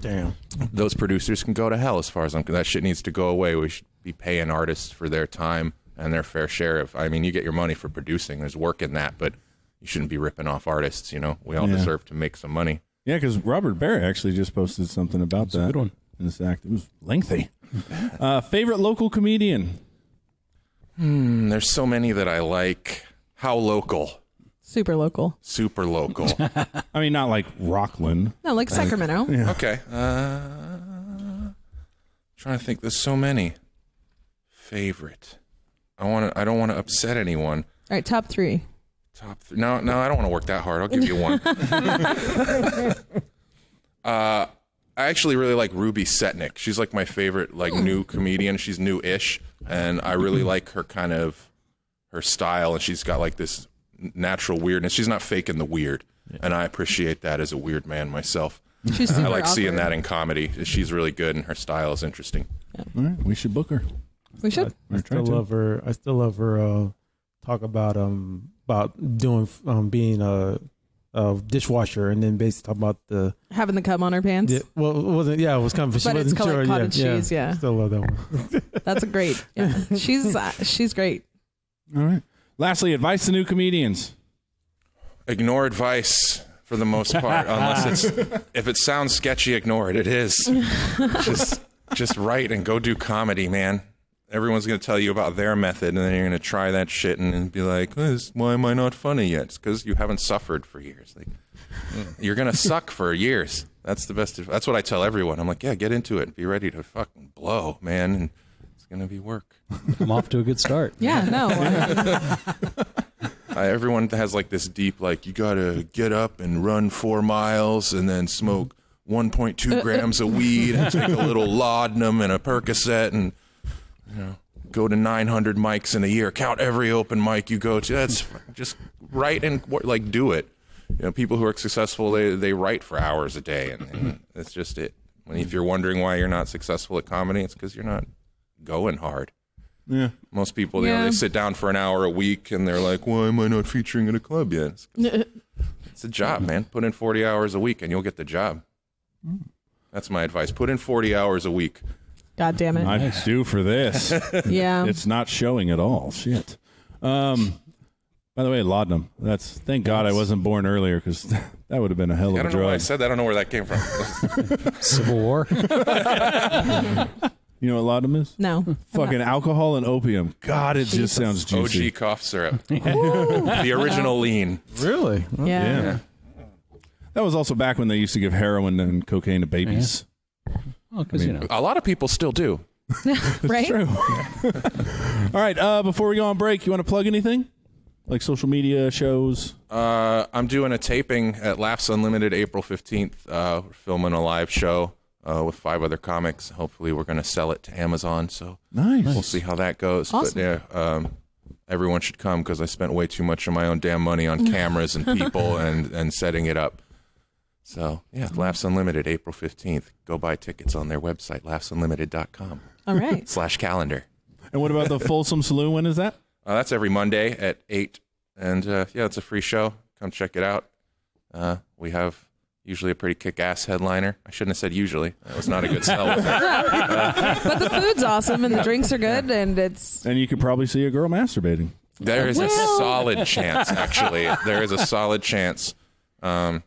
Damn. those producers can go to hell as far as I'm concerned. That shit needs to go away. We should be paying artists for their time and their fair share of, I mean, you get your money for producing. There's work in that, but you shouldn't be ripping off artists, you know. We all deserve to make some money. Yeah, because Robert Barrett actually just posted something about that. good one. In this act. It was lengthy. Favorite local comedian? There's so many that I like. How local? Super local. Super local. I mean, not like Rockland. No, like Sacramento. Yeah. Okay. Trying to think. There's so many. Favorite. I don't want to upset anyone. All right, top 3. Top 3. No, I don't want to work that hard. I'll give you one. I actually really like Ruby Setnick. She's like my favorite new comedian. She's new-ish, and I really like her kind of her style, and she's got like this natural weirdness. She's not faking the weird, and I appreciate that as a weird man myself. She's super I like seeing awkward. that in comedy. She's really good, and her style is interesting. All right, we should book her. We should. I still love her. I still love her. Talk about doing being a dishwasher, and then basically talk about the Having the cum on her pants. Yeah, well, it wasn't. Yeah, it was kind of. She But it's wasn't called sure. cottage cheese, yeah. Still love that one. That's a great. Yeah. She's great. All right. Lastly, advice to new comedians. Ignore advice for the most part, unless if it sounds sketchy, ignore it. It is. just write and go do comedy, man. Everyone's going to tell you about their method, and then you're going to try that shit and be like, why am I not funny yet? It's because you haven't suffered for years. Like, you're going to suck for years. That's the best. That's what I tell everyone. I'm like, yeah, get into it. Be ready to fucking blow, man. And it's going to be work. I'm off to a good start. Yeah, no. Everyone has like this deep, like, you got to get up and run 4 miles and then smoke 1.2 grams of weed and take a little laudanum and a Percocet and, you know, go to 900 mics in a year. Count every open mic you go to. That's just write and like do it. You know, people who are successful, they write for hours a day, and that's just it. If you're wondering why you're not successful at comedy, it's because you're not going hard. Yeah. Most people, you know, they sit down for an hour a week, and they're like, why am I not featuring at a club yet? It's a job, man. Put in 40 hours a week, and you'll get the job. That's my advice. Put in 40 hours a week. God damn it. I'm due for this. Yeah. It's not showing at all. Shit. By the way, laudanum. Thank God I wasn't born earlier, because that would have been a hell of a drug. I don't know why I said that. I don't know where that came from. Civil War. You know what laudanum is? No. Fucking alcohol and opium. God, it just sounds juicy. OG cough syrup. The original lean. Really? Yeah. That was also back when they used to give heroin and cocaine to babies. Well, because, you know. A lot of people still do. Right? True. All right. Before we go on break, you want to plug anything? Like social media shows? I'm doing a taping at Laughs Unlimited April 15th. We're filming a live show with 5 other comics. Hopefully we're going to sell it to Amazon. So Nice. we'll see how that goes. Awesome. But yeah, everyone should come because I spent way too much of my own damn money on cameras and people and setting it up. So yeah, Laughs Unlimited April 15th. Go buy tickets on their website, laughsunlimited.com. All right. /calendar. And what about the Folsom Saloon? When is that? That's every Monday at 8. And yeah, it's a free show. Come check it out. We have usually a pretty kick-ass headliner. I shouldn't have said usually. That was not a good sell. But the food's awesome and the drinks are good and it's... And you could probably see a girl masturbating. There is a solid chance, actually. There is a solid chance. Yeah,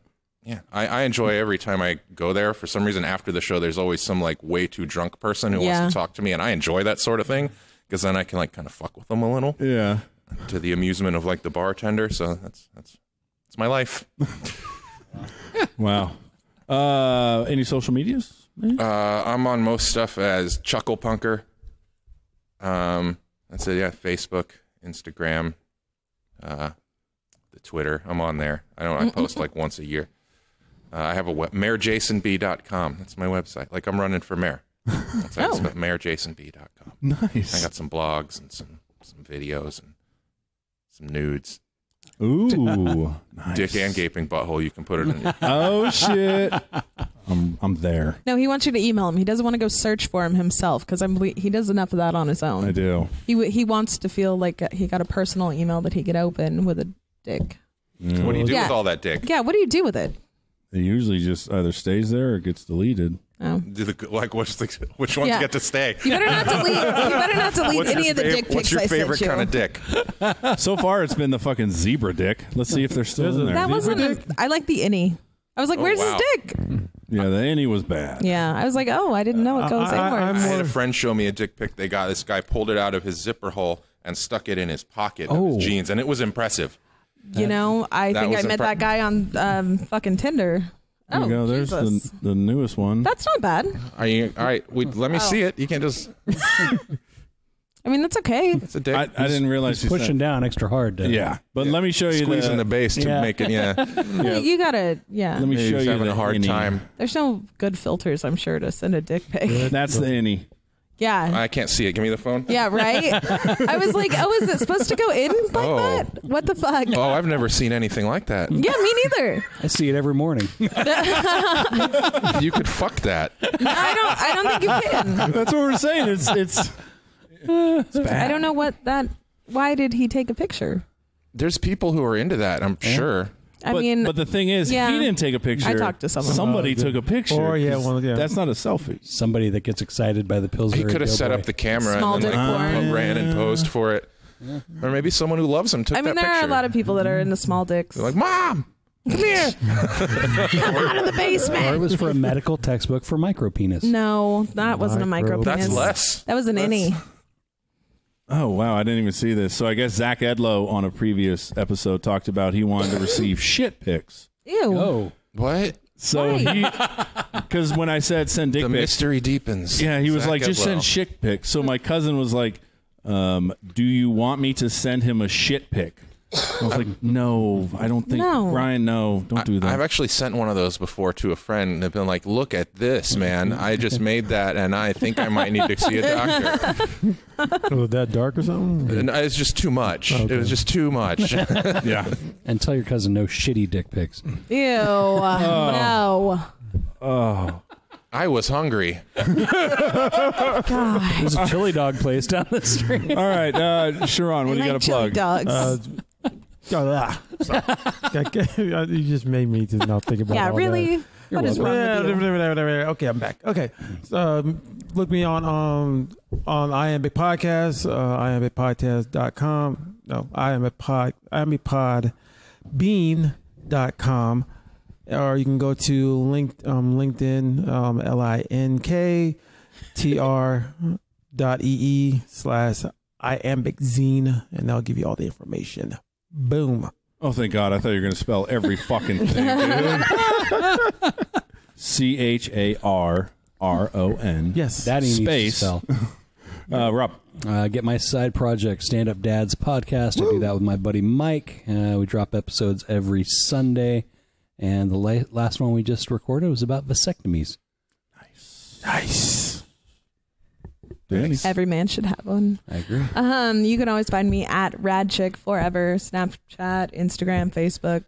I enjoy every time I go there. For some reason, after the show, there's always some like way too drunk person who wants to talk to me, and I enjoy that sort of thing because then I can like kind of fuck with them a little. Yeah. To the amusement of like the bartender. So that's my life. Wow. Any social medias? I'm on most stuff as Chuckle Punker. That's it. Yeah, Facebook, Instagram, the Twitter. I'm on there. I post like once a year. I have a mayorjasonb.com. That's my website. Like I'm running for mayor. That's mayorjasonb.com. Nice. I got some blogs and some videos and some nudes. Ooh. Nice. Dick and gaping butthole. You can put it in. Oh shit. I'm there. No, he wants you to email him. He doesn't want to go search for him himself because he does enough of that on his own. I do. He wants to feel like he got a personal email that he could open with a dick. What do you do with all that dick? Yeah, what do you do with it? It usually just either stays there or gets deleted. Oh. Which ones get to stay? You better not delete any of the dick pics What's your I sent favorite you. kind of dick? So far, it's been the fucking zebra dick. Let's see if they're still in there. That wasn't. I like the innie. I was like, "Where's wow. his dick?" Yeah, the innie was bad. Yeah, I was like, "Oh, I didn't know it goes anywhere." I had a friend show me a dick pic they got. This guy pulled it out of his zipper hole and stuck it in his pocket of his jeans, and it was impressive. You know, I think I met that guy on fucking Tinder. There you go. There's the newest one. That's not bad. Are you all right? Let me see it. You can't just. I mean, that's okay. It's a dick. I didn't realize He's pushing down extra hard. Yeah, but let me show you squeezing the base to make it. Yeah. You gotta. Yeah. Let me show He's you having the a hard innie. time. There's no good filters, I'm sure, to send a dick pic. That's the innie. Yeah. I can't see it. Give me the phone. Yeah, right? I was like, oh, is it supposed to go in like that? What the fuck? Oh, I've never seen anything like that. Yeah, me neither. I see it every morning. You could fuck that. No, I don't think you can. That's what we're saying. It's bad. I don't know why did he take a picture? There's people who are into that, I'm sure. But the thing is, he didn't take a picture. I talked to someone. Somebody took a picture. Or, That's not a selfie. Somebody that gets excited by the Pillsbury. He could have set up the camera Small and then dick porn. ran and posed for it. Or maybe someone who loves him took that picture. There are a lot of people that are into small dicks. They're like, Mom, come here. Come out of the Or it basement. was for a medical textbook for micropenis. No, that wasn't a micro penis. That's less. That was an innie. Oh, wow. I didn't even see this. So I guess Zach Edlow on a previous episode talked about he wanted to receive shit pics. Ew. Oh. What? So because when I said send dick The pics, mystery deepens. yeah, he was Zach like, just Edlow. send shit pics. So my cousin was like, do you want me to send him a shit pic? I was like, no, I don't think. No. Brian, no, don't do that. I've actually sent one of those before to a friend and they've been like, look at this, man. I just made that and I think I might need to see a doctor. Was that dark or something? And it's just too much. Okay. It was just too much. Yeah. And tell your cousin no shitty dick pics. Ew. No. Oh. I was hungry. There's a chili dog place down the street. All right, Sharon, what do you got to plug? Dogs. You just made me to not think about Yeah, all really? that. What is wrong with you? Okay, I'm back. Okay, so, look me on I Am a Podcast, iambigpodcast.com. No, iambigpodbean.com. Or you can go to LinkedIn, linktr.ee/iambiczine, and that'll give you all the information. Boom. Oh, thank God. I thought you were going to spell every fucking thing, dude. CHARRON. Yes. That ain't Space. easy to spell. Rob. Get my side project, Stand Up Dads podcast. I do that with my buddy Mike. We drop episodes every Sunday. And the last one we just recorded was about vasectomies. Nice. Every man should have one. I agree. You can always find me at RadChickForever, Snapchat, Instagram, Facebook.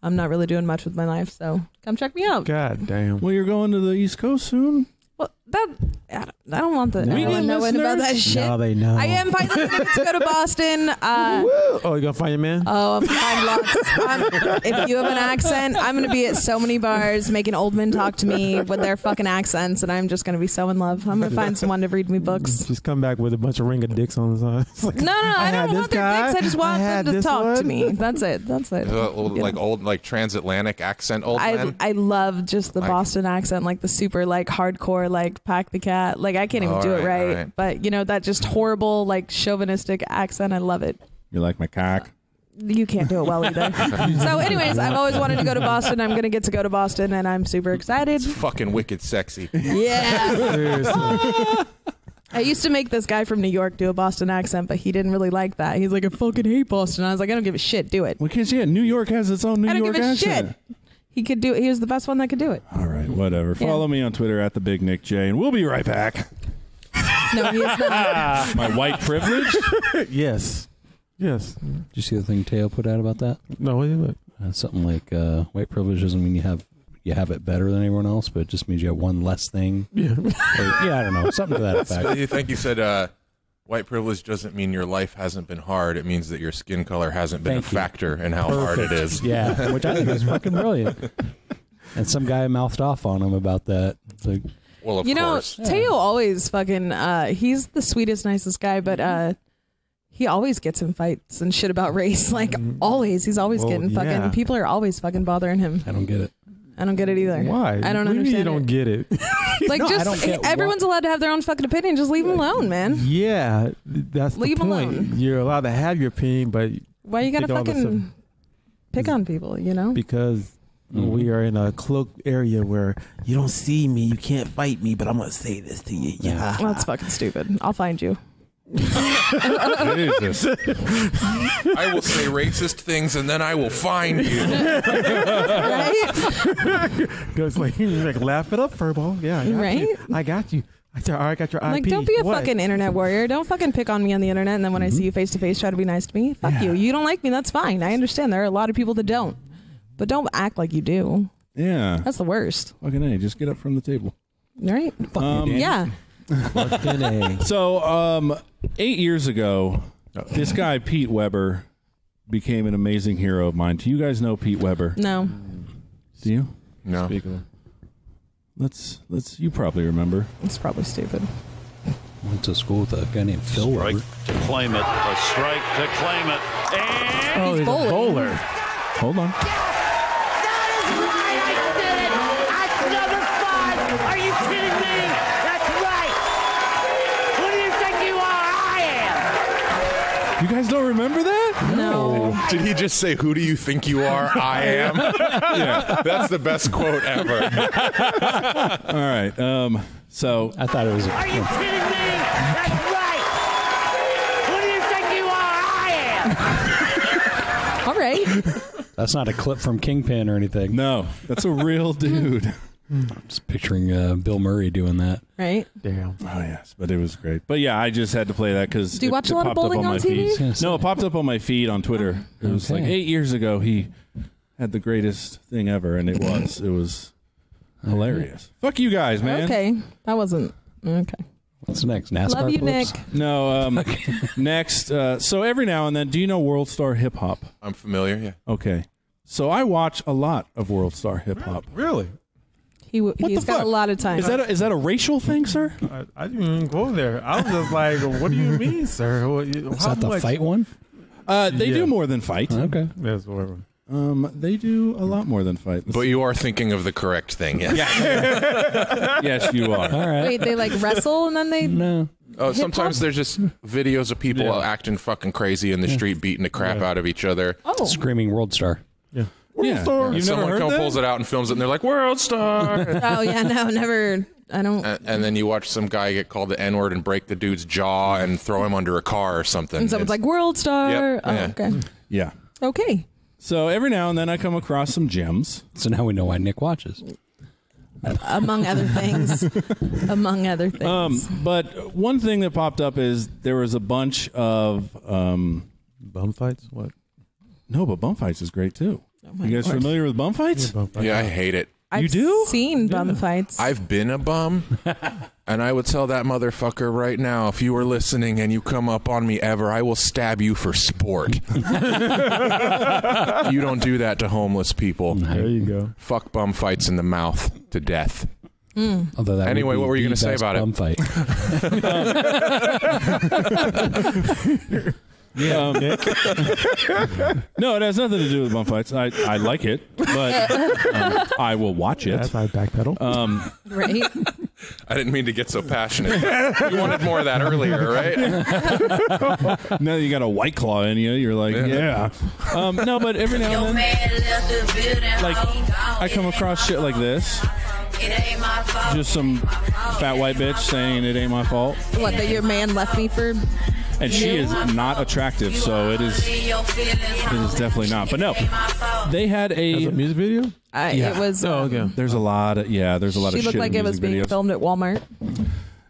I'm not really doing much with my life, so come check me out. God damn. Well, you're going to the East Coast soon? Well, I don't want everyone knowing about that shit. Now they know. I am finally going to go to Boston. Oh, you gonna find your man? Oh, I'm find lots. If you have an accent, I'm going to be at so many bars making old men talk to me with their fucking accents, and I'm just going to be so in love. I'm going to find someone to read me books. Just come back with a bunch of ring of dicks on the side. It's like, No, I don't want their dicks. I just want them to talk to me. That's it. Like old, like transatlantic accent old men. I love just the Boston accent, like the super like hardcore, like pack the cat. Like I can't even do it right. But you know that just horrible like chauvinistic accent. I love it. You like my cock? You can't do it well either. So anyways, I've always wanted to go to Boston. I'm gonna get to go to Boston, and I'm super excited. It's fucking wicked sexy. Yeah. I used to make this guy from New York do a Boston accent, but he didn't really like that. He's like, I fucking hate Boston. I was like, I don't give a shit. Do it. Well, because New York has its own New York accent. I don't give a shit. He could do it. He was the best one that could do it. All right, whatever. Follow me on Twitter at the Big Nick J, and we'll be right back. No, he is not. My white privilege? Yes. Did you see the thing Teo put out about that? No, what is it? Something like white privilege doesn't mean you have it better than everyone else, but it just means you have one less thing. Yeah. I don't know. Something to that effect. You think you said white privilege doesn't mean your life hasn't been hard. It means that your skin color hasn't been a factor in how hard it is. Yeah, which I think is fucking brilliant. And some guy mouthed off on him about that. It's like, well, of course. Teo always fucking, he's the sweetest, nicest guy, but he always gets in fights and shit about race. Like, always. He's always getting fucking, people are always fucking bothering him. I don't get it. I don't get it either. Why? I don't understand. You don't get it. Like, No, I just don't get everyone's allowed to have their own fucking opinion. Just leave him alone, man. Yeah, that's Leave the him point. alone. You're allowed to have your opinion, but Why you gotta think all this fucking pick on people, you know? because we are in a cloaked area where you don't see me, you can't fight me, but I'm gonna say this to you. Yeah, Well, that's fucking stupid. I'll find you. Jesus. I will say racist things and then I will find you. Right? Goes like laugh it up, furball. Yeah, I got you. I got your IP. Like, don't be a fucking internet warrior. Don't fucking pick on me on the internet, and then when I see you face to face, try to be nice to me. Fuck you. You don't like me, that's fine. I understand. There are a lot of people that don't. But don't act like you do. Yeah. That's the worst. Fucking A. Just get up from the table. Right? Yeah. Fucking A. So, 8 years ago, this guy, Pete Weber, became an amazing hero of mine. Do you guys know Pete Weber? No. Do you? No. Let's. You probably remember. It's probably stupid. Went to school with a guy named Phil Strike Weber. to claim it. A strike to claim it. And Oh, he's a bowler. Hold on. That is right, I did it! That's number 5! Are you kidding me? That's right! Who do you think you are? I am! You guys don't remember that? No. Did he just say, who do you think you are? I am. Yeah, that's the best quote ever. All right. So I thought it was. Are you kidding me? That's right! Who do you think you are? I am! All right. That's not a clip from Kingpin or anything. no, that's a real dude. I'm just picturing Bill Murray doing that. Right? Damn. Oh yes, but it was great. But yeah, I just had to play that because Do you watch a lot of bowling on TV? feed. No, it popped up on my feed on Twitter. It was like 8 years ago. He had the greatest thing ever, and it was hilarious. Fuck you guys, man. Okay. That wasn't. Okay. What's next? NASCAR Love you, clips? Nick. No. Next. So every now and then, do you know World Star Hip Hop? I'm familiar, yeah. Okay. So I watch a lot of World Star Hip Hop. Really? He's got a lot of time. Is that a racial thing, sir? I didn't even go there. I was just like, what do you mean, sir? Is that the fight one? They do more than fight. Okay. Yes, whatever. They do a lot more than fight. But you are thinking of the correct thing, yes. Yes, you are. All right. Wait, they like wrestle and then they. No. Oh, sometimes there's just videos of people acting fucking crazy in the street, beating the crap out of each other. Oh. Screaming World Star. Yeah. And You've never someone heard that? pulls it out and films it, and they're like, World Star! Oh yeah, no, never I don't. And then you watch some guy get called the N-word and break the dude's jaw and throw him under a car or something. And someone's like, World Star. Yep, Oh, yeah. okay. Yeah. Okay. So every now and then I come across some gems. So now we know why Nick watches. Among other things. Among other things. But one thing that popped up is there was a bunch of Bum fights? What? no, but bum fights is great too. my You guys Lord. familiar with bum fights? Bum fights. Yeah, I hate it. I've do? seen bum fights. I've been a bum, and I would tell that motherfucker right now, if you were listening and you come up on me ever, I will stab you for sport. You don't do that to homeless people. There you go. Fuck bum fights in the mouth to death. Although that Anyway, would be what were you the gonna say best about it? bum fight. No, it has nothing to do with bum fights. I like it, but I will watch it. That's how I backpedal. Right? I didn't mean to get so passionate. You wanted more of that earlier, right? Now you got a White Claw in you. You're like, yeah. No, but every now and then, like, I come across shit like this. Just some fat white bitch saying it ain't my fault. What, that your man left me for? And she is not attractive, so it is definitely not. But no, they had That's a a. music video? It was. Oh, okay. There's a lot of there's a lot She of looked shit like in it was music being videos. filmed at Walmart.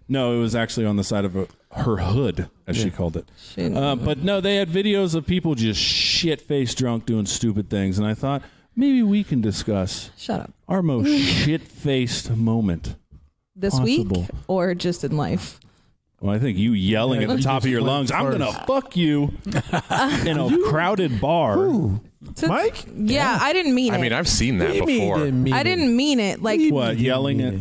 No, it was actually on the side of her hood, as she called it. Shit. But no, they had videos of people just shit-faced drunk doing stupid things, and I thought maybe we can discuss Shut up. our most shit-faced moment. This Possible. week or just in life? Well, I think you yelling at the you top just of your went lungs, I'm going to first. fuck you in a crowded bar. Mike? Yeah, I didn't mean it. I mean, I've seen that before. I didn't mean it. Like What, yelling at...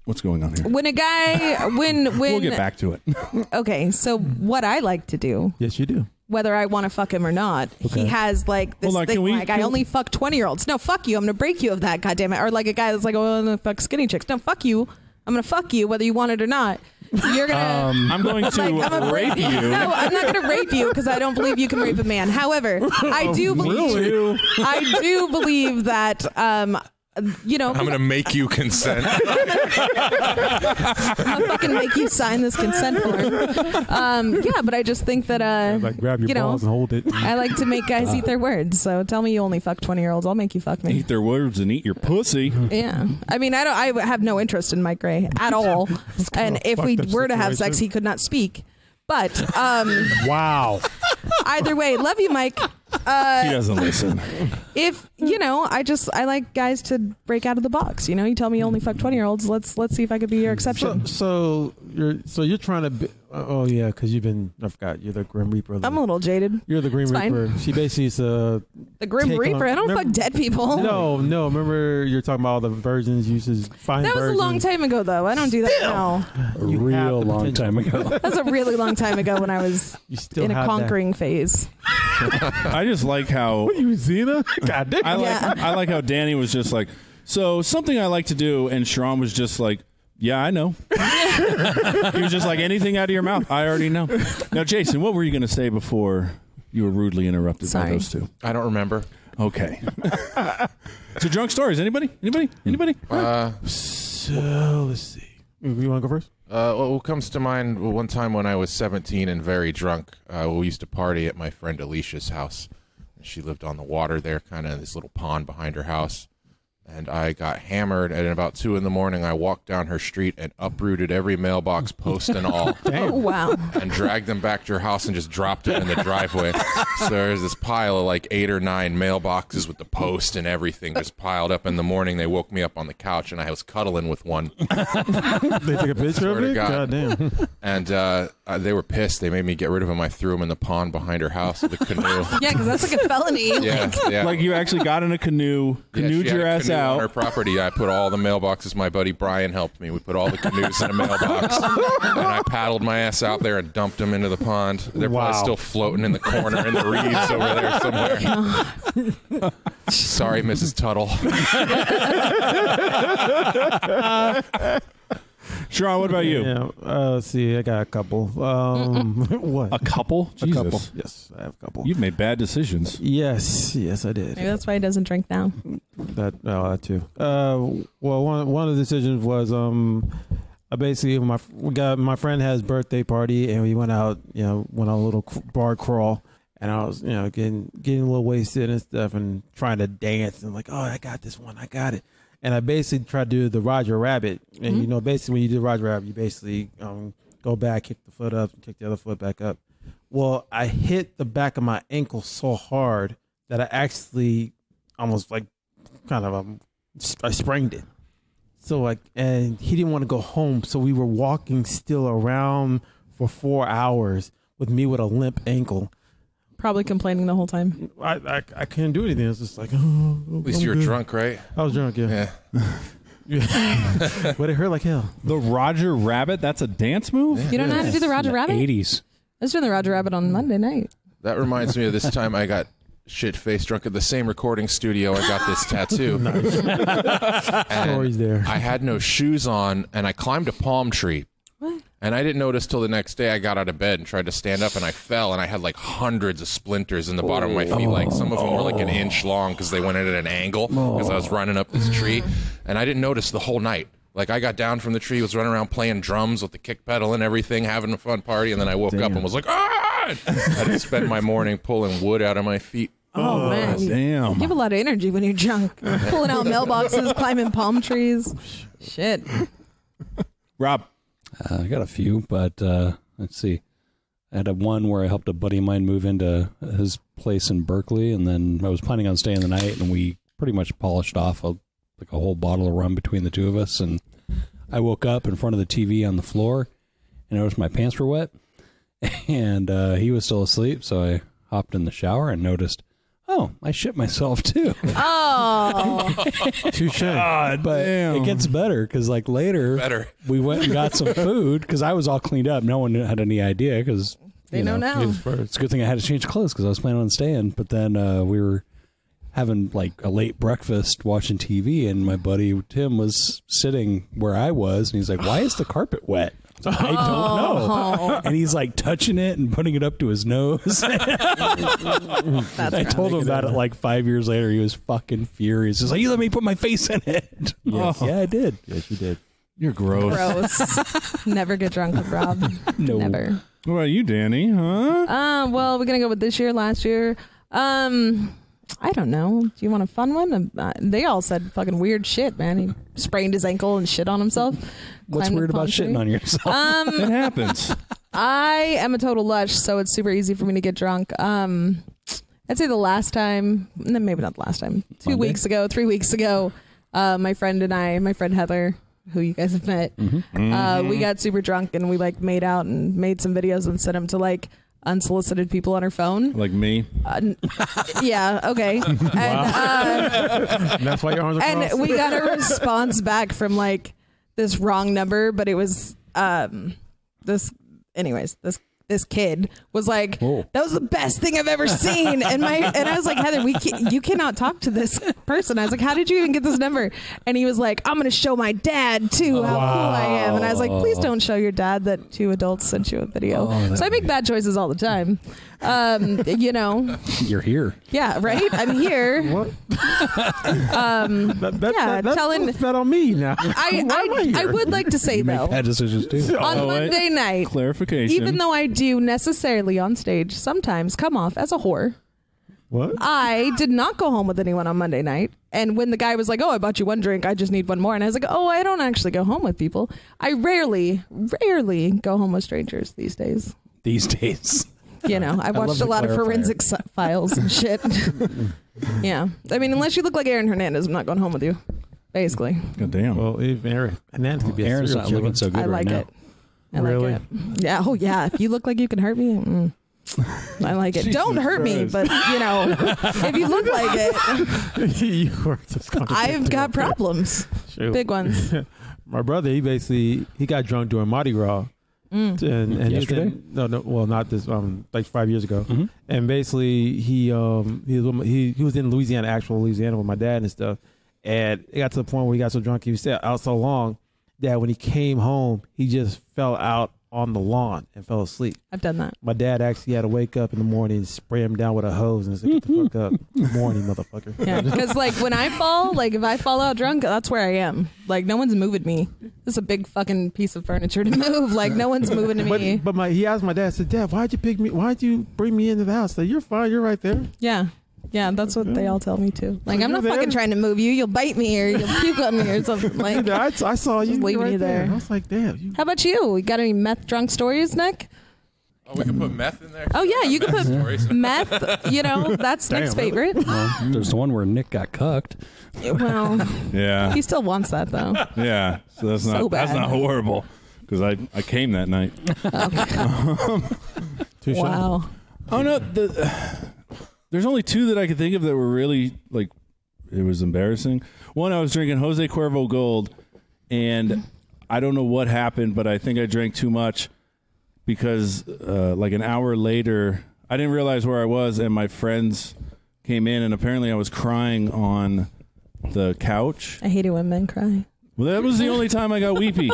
What's going on here? when a guy, when We'll get back to it. Okay, so what I like to do, Yes, you do. whether I want to fuck him or not, he has like this Hold on, thing can we- like I can- only fuck 20-year-olds. No, fuck you. I'm gonna break you of that, goddammit. Or like a guy that's like, oh, I'm gonna fuck skinny chicks. No, fuck you. I'm gonna fuck you whether you want it or not. You're gonna. I'm going to Like, I'm gonna rape you. No, I'm not going to rape you because I don't believe you can rape a man. However, I do believe. I do believe that. You know, I'm going to make you consent. I'm gonna fucking make you sign this consent form. Yeah, but I just think that Like, grab your you know, balls and hold it. I like to make guys eat their words. So tell me you only fuck 20-year-olds. I'll make you fuck me. Eat their words and eat your pussy. Yeah, I mean, I have no interest in Mike Gray at all. And if we fucked up were to have sex, situation. he could not speak. But Wow. either way, love you, Mike. He doesn't listen. If you know, I like guys to break out of the box. You know, you tell me you only fuck 20-year-olds. Let's see if I could be your exception. So you're trying to be, oh yeah, because I forgot, you're the Grim Reaper. I'm a little jaded. You're the Grim It's fine. Reaper. She basically is The Grim take Reaper. on- I don't remember- fuck dead people. No, remember you're talking about all the virgins, you should find That was virgins. a long time ago, though. I don't do that now. A You have real the long potential. time ago. That was a really long time ago when I was You still in a have that. conquering phase. I just like how... You Xena? God damn. I like how Danny was just like, so something I like to do, and Sharon was just like, yeah, I know. He was just like, anything out of your mouth, I already know. Now, Jason, what were you going to say before you were rudely interrupted by Sorry. those two? I don't remember. Okay. So drunk stories. Anybody? So let's see. You want to go first? What comes to mind, one time when I was 17 and very drunk, we used to party at my friend Alicia's house. She lived on the water there, kind of this little pond behind her house. And I got hammered, and at about 2 a.m, I walked down her street and uprooted every mailbox post and all. Oh, wow. And dragged them back to her house and just dropped them in the driveway. So there's this pile of like 8 or 9 mailboxes with the post and everything just piled up. In the morning, they woke me up on the couch, and I was cuddling with one. They took a picture Swear of to it? God. damn. And they were pissed. They made me get rid of him. I threw him in the pond behind her house with the canoe. Yeah, because that's like a felony. Yeah. Like you actually got in a canoe, canoed she had your a ass canoe on her out. property. I put all the mailboxes. My buddy Brian helped me. We put all the canoes in a mailbox, and I paddled my ass out there and dumped them into the pond. They're Wow. probably still floating in the corner in the reeds over there somewhere. Sorry, Mrs. Tuttle. Sharon, what about you? Yeah, let's see. I got a couple. What? A couple? A Jesus. couple. Yes, I have a couple. You've made bad decisions. Yes, I did. Maybe that's why he doesn't drink now. That too. Well, one of the decisions was basically my friend had his birthday party and we went out, went on a little bar crawl, and I was, getting a little wasted and stuff and trying to dance and like, oh, I got this one, I got it. And I basically tried to do the Roger Rabbit. And, basically when you do Roger Rabbit, you basically go back, kick the foot up, kick the other foot back up. Well, I hit the back of my ankle so hard that I actually almost I sprained it. So and he didn't want to go home. So we were walking still around for 4 hours with me with a limp ankle. Probably complaining the whole time. I couldn't do anything. It was just like, oh, At least you were drunk, right? I was drunk, yeah. But it hurt like hell. The Roger Rabbit? That's a dance move? You don't know how to do the Roger Rabbit? 80s. I was doing the Roger Rabbit on Monday night. That reminds me of this time I got shit-faced drunk at the same recording studio. I got this tattoo. Stories there. I had no shoes on, and I climbed a palm tree. What? And I didn't notice till the next day. I got out of bed and tried to stand up, and I fell, and I had like hundreds of splinters in the bottom of my feet. Like some of them were like an inch long because they went in at an angle because I was running up this tree, and I didn't notice the whole night. Like I got down from the tree, was running around playing drums with the kick pedal and everything, having a fun party, and then I woke up and was like, ah! I had to spend my morning pulling wood out of my feet. Oh, man. Damn. You have a lot of energy when you're drunk. Pulling out mailboxes, climbing palm trees. Shit. Rob. I got a few, but let's see. I had one where I helped a buddy of mine move into his place in Berkeley, and then I was planning on staying the night, and we pretty much polished off a whole bottle of rum between the two of us. And I woke up in front of the TV on the floor, and I noticed my pants were wet, and he was still asleep, so I hopped in the shower and noticed, oh, I shit myself too. Oh. Touche. But it gets better because later we went and got some food because I was all cleaned up. No one had any idea because They know now. It's a good thing I had to change clothes because I was planning on staying. But then we were having a late breakfast watching TV, and my buddy Tim was sitting where I was, and he's like, why is the carpet wet? I don't know. And he's touching it and putting it up to his nose. I told him about it 5 years later. He was fucking furious. He's like, you let me put my face in it. Yes. Yeah, I did. Yes, you did. You're gross. Gross. Never get drunk with Rob. No. Never. What about you, Danny? Huh? Well, we're going to go with this year, last year. I don't know. Do you want a fun one? They all said fucking weird shit, man. He sprained his ankle and shit on himself. What's weird about shitting on yourself? It happens. I am a total lush, so it's super easy for me to get drunk. I'd say the last time, maybe not the last time, 3 weeks ago, my friend and I, my friend Heather, who you guys have met, we got super drunk and we made out and made some videos and sent them to unsolicited people on her phone. Like me? Yeah, okay. And, that's why your arms are crossed? And we got a response back from this wrong number, but it was this kid was like, that was the best thing I've ever seen. And I was like, Heather, you cannot talk to this person. I was like, how did you even get this number? And he was like, I'm going to show my dad too how cool I am. And I was like, please don't show your dad that two adults sent you a video. So I make bad choices all the time. You're here. Yeah, right? I'm here. What? That's telling that on me now. I would like to say, though, Bad decisions too. on Monday night, clarification. even though I do necessarily on stage sometimes come off as a whore, what? I did not go home with anyone on Monday night. And when the guy was like, oh, I bought you one drink, I just need one more. And I was like, oh, I don't actually go home with people. I rarely go home with strangers these days. I watched a lot of forensic files and shit. Yeah. I mean, unless you look like Aaron Hernandez, I'm not going home with you. Basically. God damn. Well, even Aaron Hernandez could be a Aaron's serial not killer. looking so good I right like now. it. I Really? like it. Yeah. Oh, yeah. If you look like you can hurt me, I like it. Jesus Don't hurt me, Christ. but, if you look like it, You were just I've got problems. Shoot. Big ones. My brother, he got drunk during Mardi Gras. And Yesterday? Not this. 5 years ago. Mm-hmm. And basically, he was in actual Louisiana with my dad and stuff. And it got to the point where he got so drunk, he was out so long, that when he came home, he just fell out on the lawn and fell asleep. I've done that. My dad actually had to wake up in the morning and spray him down with a hose and say, "Get the fuck up, good morning, motherfucker." Yeah, because like when I fall, like if I fall out drunk, that's where I am. Like no one's moving me. This is a big fucking piece of furniture to move. Like no one's moving me. But he asked my dad, said, "Dad, why'd you pick me? Why'd you bring me into the house?" I said, "You're fine. You're right there." Yeah. Yeah, that's what they all tell me too. Like, So I'm not you're fucking there? trying to move you. You'll bite me or you'll puke on me or something. Like, I saw you. just leaving right you there. I was like, "Damn." How about you? You got any meth drunk stories, Nick? Oh, we can put meth in there. Oh yeah, you can Meth put stories. meth. You know, that's Nick's favorite. Well, there's the one where Nick got cucked. Well, Yeah. he still wants that though. Yeah. So that's not bad. that's not horrible because I came that night. Touche. Wow. Oh no, there's only two that I could think of that were really like it was embarrassing. One, I was drinking Jose Cuervo Gold, and I don't know what happened, but I think I drank too much because like an hour later, I didn't realize where I was, and my friends came in, and apparently I was crying on the couch. I hate it when men cry. Well, that was the only time I got weepy.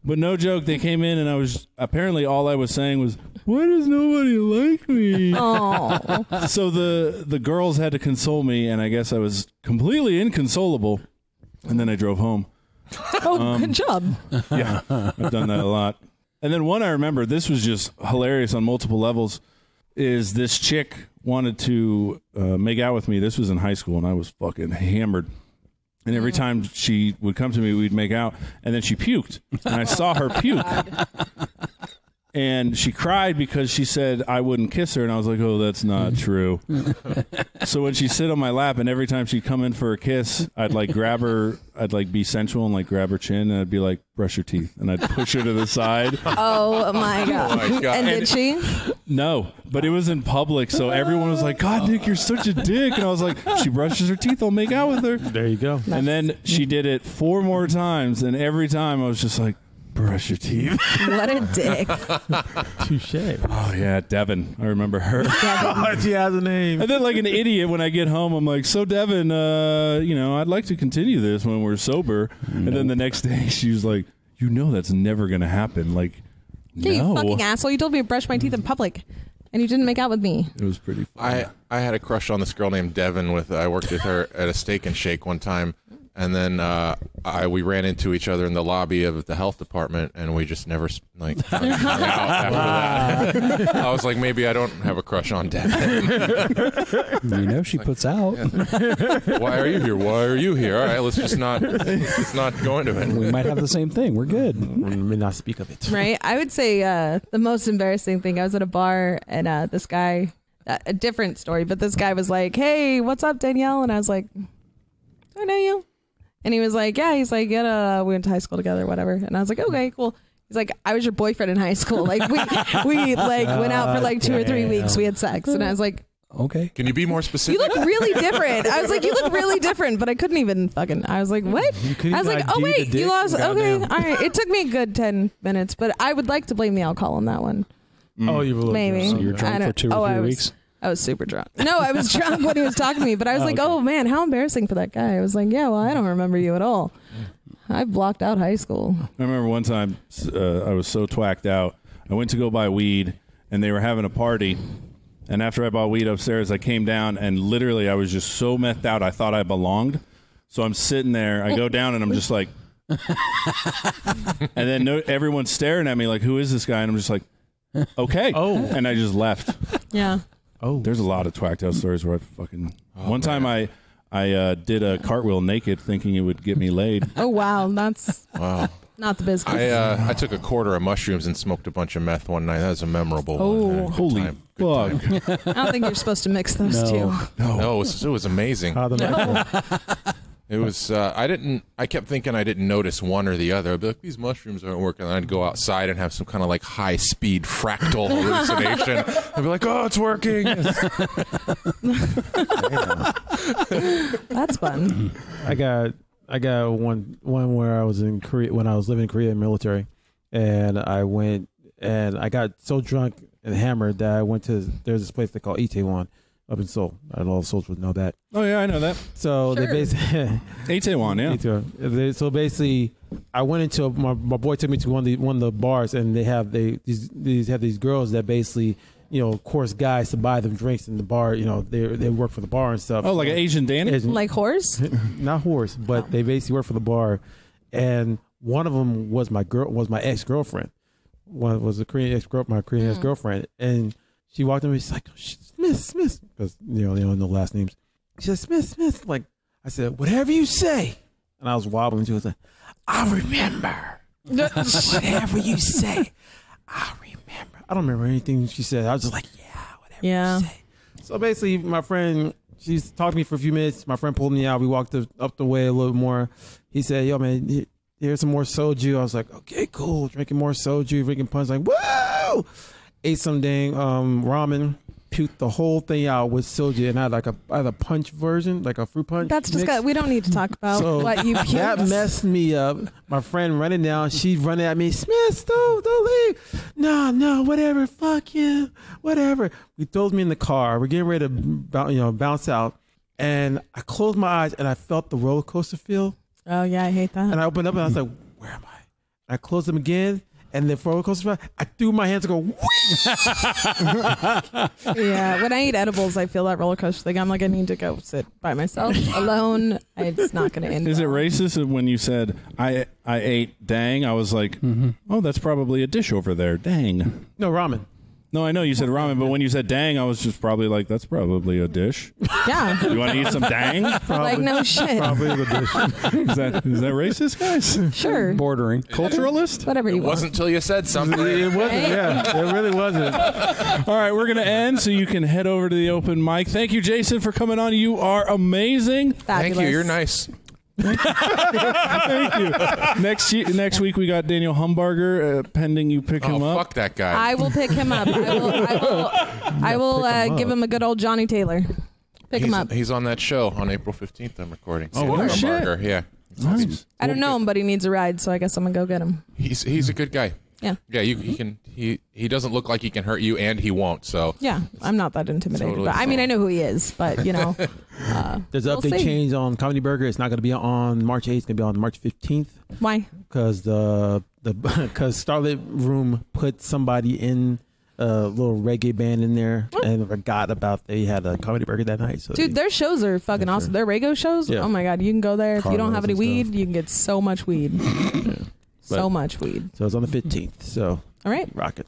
But no joke, they came in, and I was apparently all I was saying was, "Why does nobody like me?" Oh, So the girls had to console me, and I guess I was completely inconsolable. And then I drove home. good job. Yeah, I've done that a lot. And then one I remember, this was just hilarious on multiple levels, is this chick wanted to make out with me. This was in high school, and I was fucking hammered. And every time she would come to me, we'd make out, and then she puked. And I saw her puke. And she cried because she said I wouldn't kiss her. And I was like, oh, that's not true. So when she'd sit on my lap, and every time she'd come in for a kiss, I'd like grab her, I'd like be sensual and like grab her chin, and I'd be like, brush your teeth. And I'd push her to the side. Oh my god. Oh my God. And did she? No, but it was in public. So everyone was like, God, Nick, you're such a dick. And I was like, she brushes her teeth, I'll make out with her. There you go. And then she did it 4 more times. And every time I was just like, brush your teeth. What a dick. Touche. Oh, yeah, Devin. I remember her. She has a name. And then, like an idiot, when I get home, I'm like, so, Devin, I'd like to continue this when we're sober. And then the next day, she was like, that's never going to happen. Like, Yeah, no. you fucking asshole. You told me to brush my teeth in public, and you didn't make out with me. It was pretty funny. I had a crush on this girl named Devin. I worked with her at a Steak and Shake one time, and then we ran into each other in the lobby of the health department, and we just never hung out after that. I was like, maybe I don't have a crush on Devin. She puts out. Why are you here? Why are you here? All right, let's not go into it. We might have the same thing. We're good. May not speak of it. Right? I would say the most embarrassing thing, I was at a bar, and this guy, a different story, but this guy was like, hey, what's up, Danielle? And I was like, do I know you? And he was like, yeah. He's like, yeah, we went to high school together, whatever. And I was like, okay, cool. He's like, I was your boyfriend in high school. Like we like went out for like 2 or 3 weeks. We had sex. And I was like, Okay. Can you be more you specific? look really different. I was like, you look really different, but I couldn't even fucking, I was like, what? I was like, oh wait, you lost. Okay. All right. It took me a good 10 minutes, but I would like to blame the alcohol on that one. Oh, you were Maybe. So you're drunk for 2 or 3 weeks? I was super drunk. No, I was drunk when he was talking to me, but I was like, oh man, how embarrassing for that guy. I was like, yeah, well, I don't remember you at all. I blocked out high school. I remember one time I was so twacked out. I went to go buy weed, and they were having a party. And after I bought weed upstairs, I came down, and literally I was just so methed out, I thought I belonged. So I'm sitting there. I go down, and I'm just like... and then everyone's staring at me like, who is this guy? And I'm just like, okay. Oh. And I just left. Yeah. Oh. There's a lot of twacked out stories where I fucking... one time I did a cartwheel naked thinking it would get me laid. Oh, wow. That's not the business. I took a quarter of mushrooms and smoked a bunch of meth one night. That was a memorable one. Good Holy time. Good time. fuck. I don't think you're supposed to mix those two. No, it was amazing. It was. I kept thinking I didn't notice one or the other. I'd be like, these mushrooms aren't working. And I'd go outside and have some kind of like high speed fractal hallucination. I'd be like, oh, it's working. That's fun. I got one where I was in Korea when I was living in Korea in military, and I went and I got so drunk and hammered that I went to there's this place they call Itaewon up in Seoul. I don't know if soldiers would know that. Oh, yeah, I know that. So Sure. they basically Itaewon, yeah. So basically I went into my boy took me to one of the bars, and they have these girls that basically, course guys to buy them drinks in the bar. They work for the bar and stuff. Oh, like an Asian Danny? Like whores? Not whores, but they basically work for the bar. And one of them was my ex-girlfriend. One was my Korean ex-girlfriend, and she walked in and she's like, Smith, because they don't know last names. She said, Smith. Like, I said, whatever you say. And I was wobbling. She was like, I remember. Whatever you say, I remember. I don't remember anything she said. I was just like, whatever you say. So basically, my friend, she's talked to me for a few minutes. My friend pulled me out. We walked up the way a little more. He said, yo, man, here's some more soju. I was like, okay, cool. Drinking more soju, drinking punch. Like, whoa! Ate some dang ramen. Puked the whole thing out with soju, and I had a punch version, like a fruit punch. That's disgusting. We don't need to talk about what you puked. That messed me up. My friend running down, she's running at me. Smith, don't leave. No, whatever. Fuck you, whatever. We throws me in the car. We're getting ready to bounce out, and I closed my eyes and I felt the roller coaster feel. Oh yeah, I hate that. And I opened up and I was like, where am I? And I closed them again. And the roller coaster, I threw my hands and go, yeah, when I eat edibles, I feel that roller coaster thing. I'm like, I need to go sit by myself alone. It's not going to end. Is it racist when you said, I ate dang? I was like, oh, that's probably a dish over there. Dang. No, ramen. No, I know you said ramen, but when you said dang, I was just probably like, that's probably a dish. Yeah. You want to eat some dang? Like, no shit. Probably the dish. Is that racist, guys? Sure. Bordering. Culturalist? Whatever you want. Wasn't until you said something. It wasn't, yeah. It really wasn't. All right, we're going to end so you can head over to the open mic. Thank you, Jason, for coming on. You are amazing. Fabulous. Thank you. You're nice. Thank you. Next week we got Daniel Humbarger, pending you pick him up. Fuck that guy. I will pick him up. I will give him a good old Johnny Taylor. Pick him up. He's on that show on April 15th. I'm recording. Oh, no shit. Burger. Yeah. Nice. I don't know him, but he needs a ride, so I guess I'm gonna go get him. He's a good guy. Yeah. Yeah. He doesn't look like he can hurt you, and he won't. So. Yeah, I'm not that intimidated. Totally but I mean, I know who he is, but There's an we'll update see. change on Comedy Burger. It's not going to be on March 8th. It's going to be on March 15th. Why? Because because Starlit Room put somebody in a little reggae band in there and forgot about they had a Comedy Burger that night. So Dude, their shows are fucking awesome. Their Rego shows, Yeah. oh my God, you can go there. If you don't have any Carlos and weed, stuff. you can get so much weed. So But- much weed. So it's on the 15th. So All right. rock it.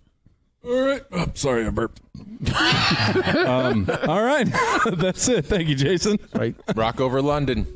All right. Oh, sorry, I burped. All right. That's it. Thank you, Jason. Right. Rock over London.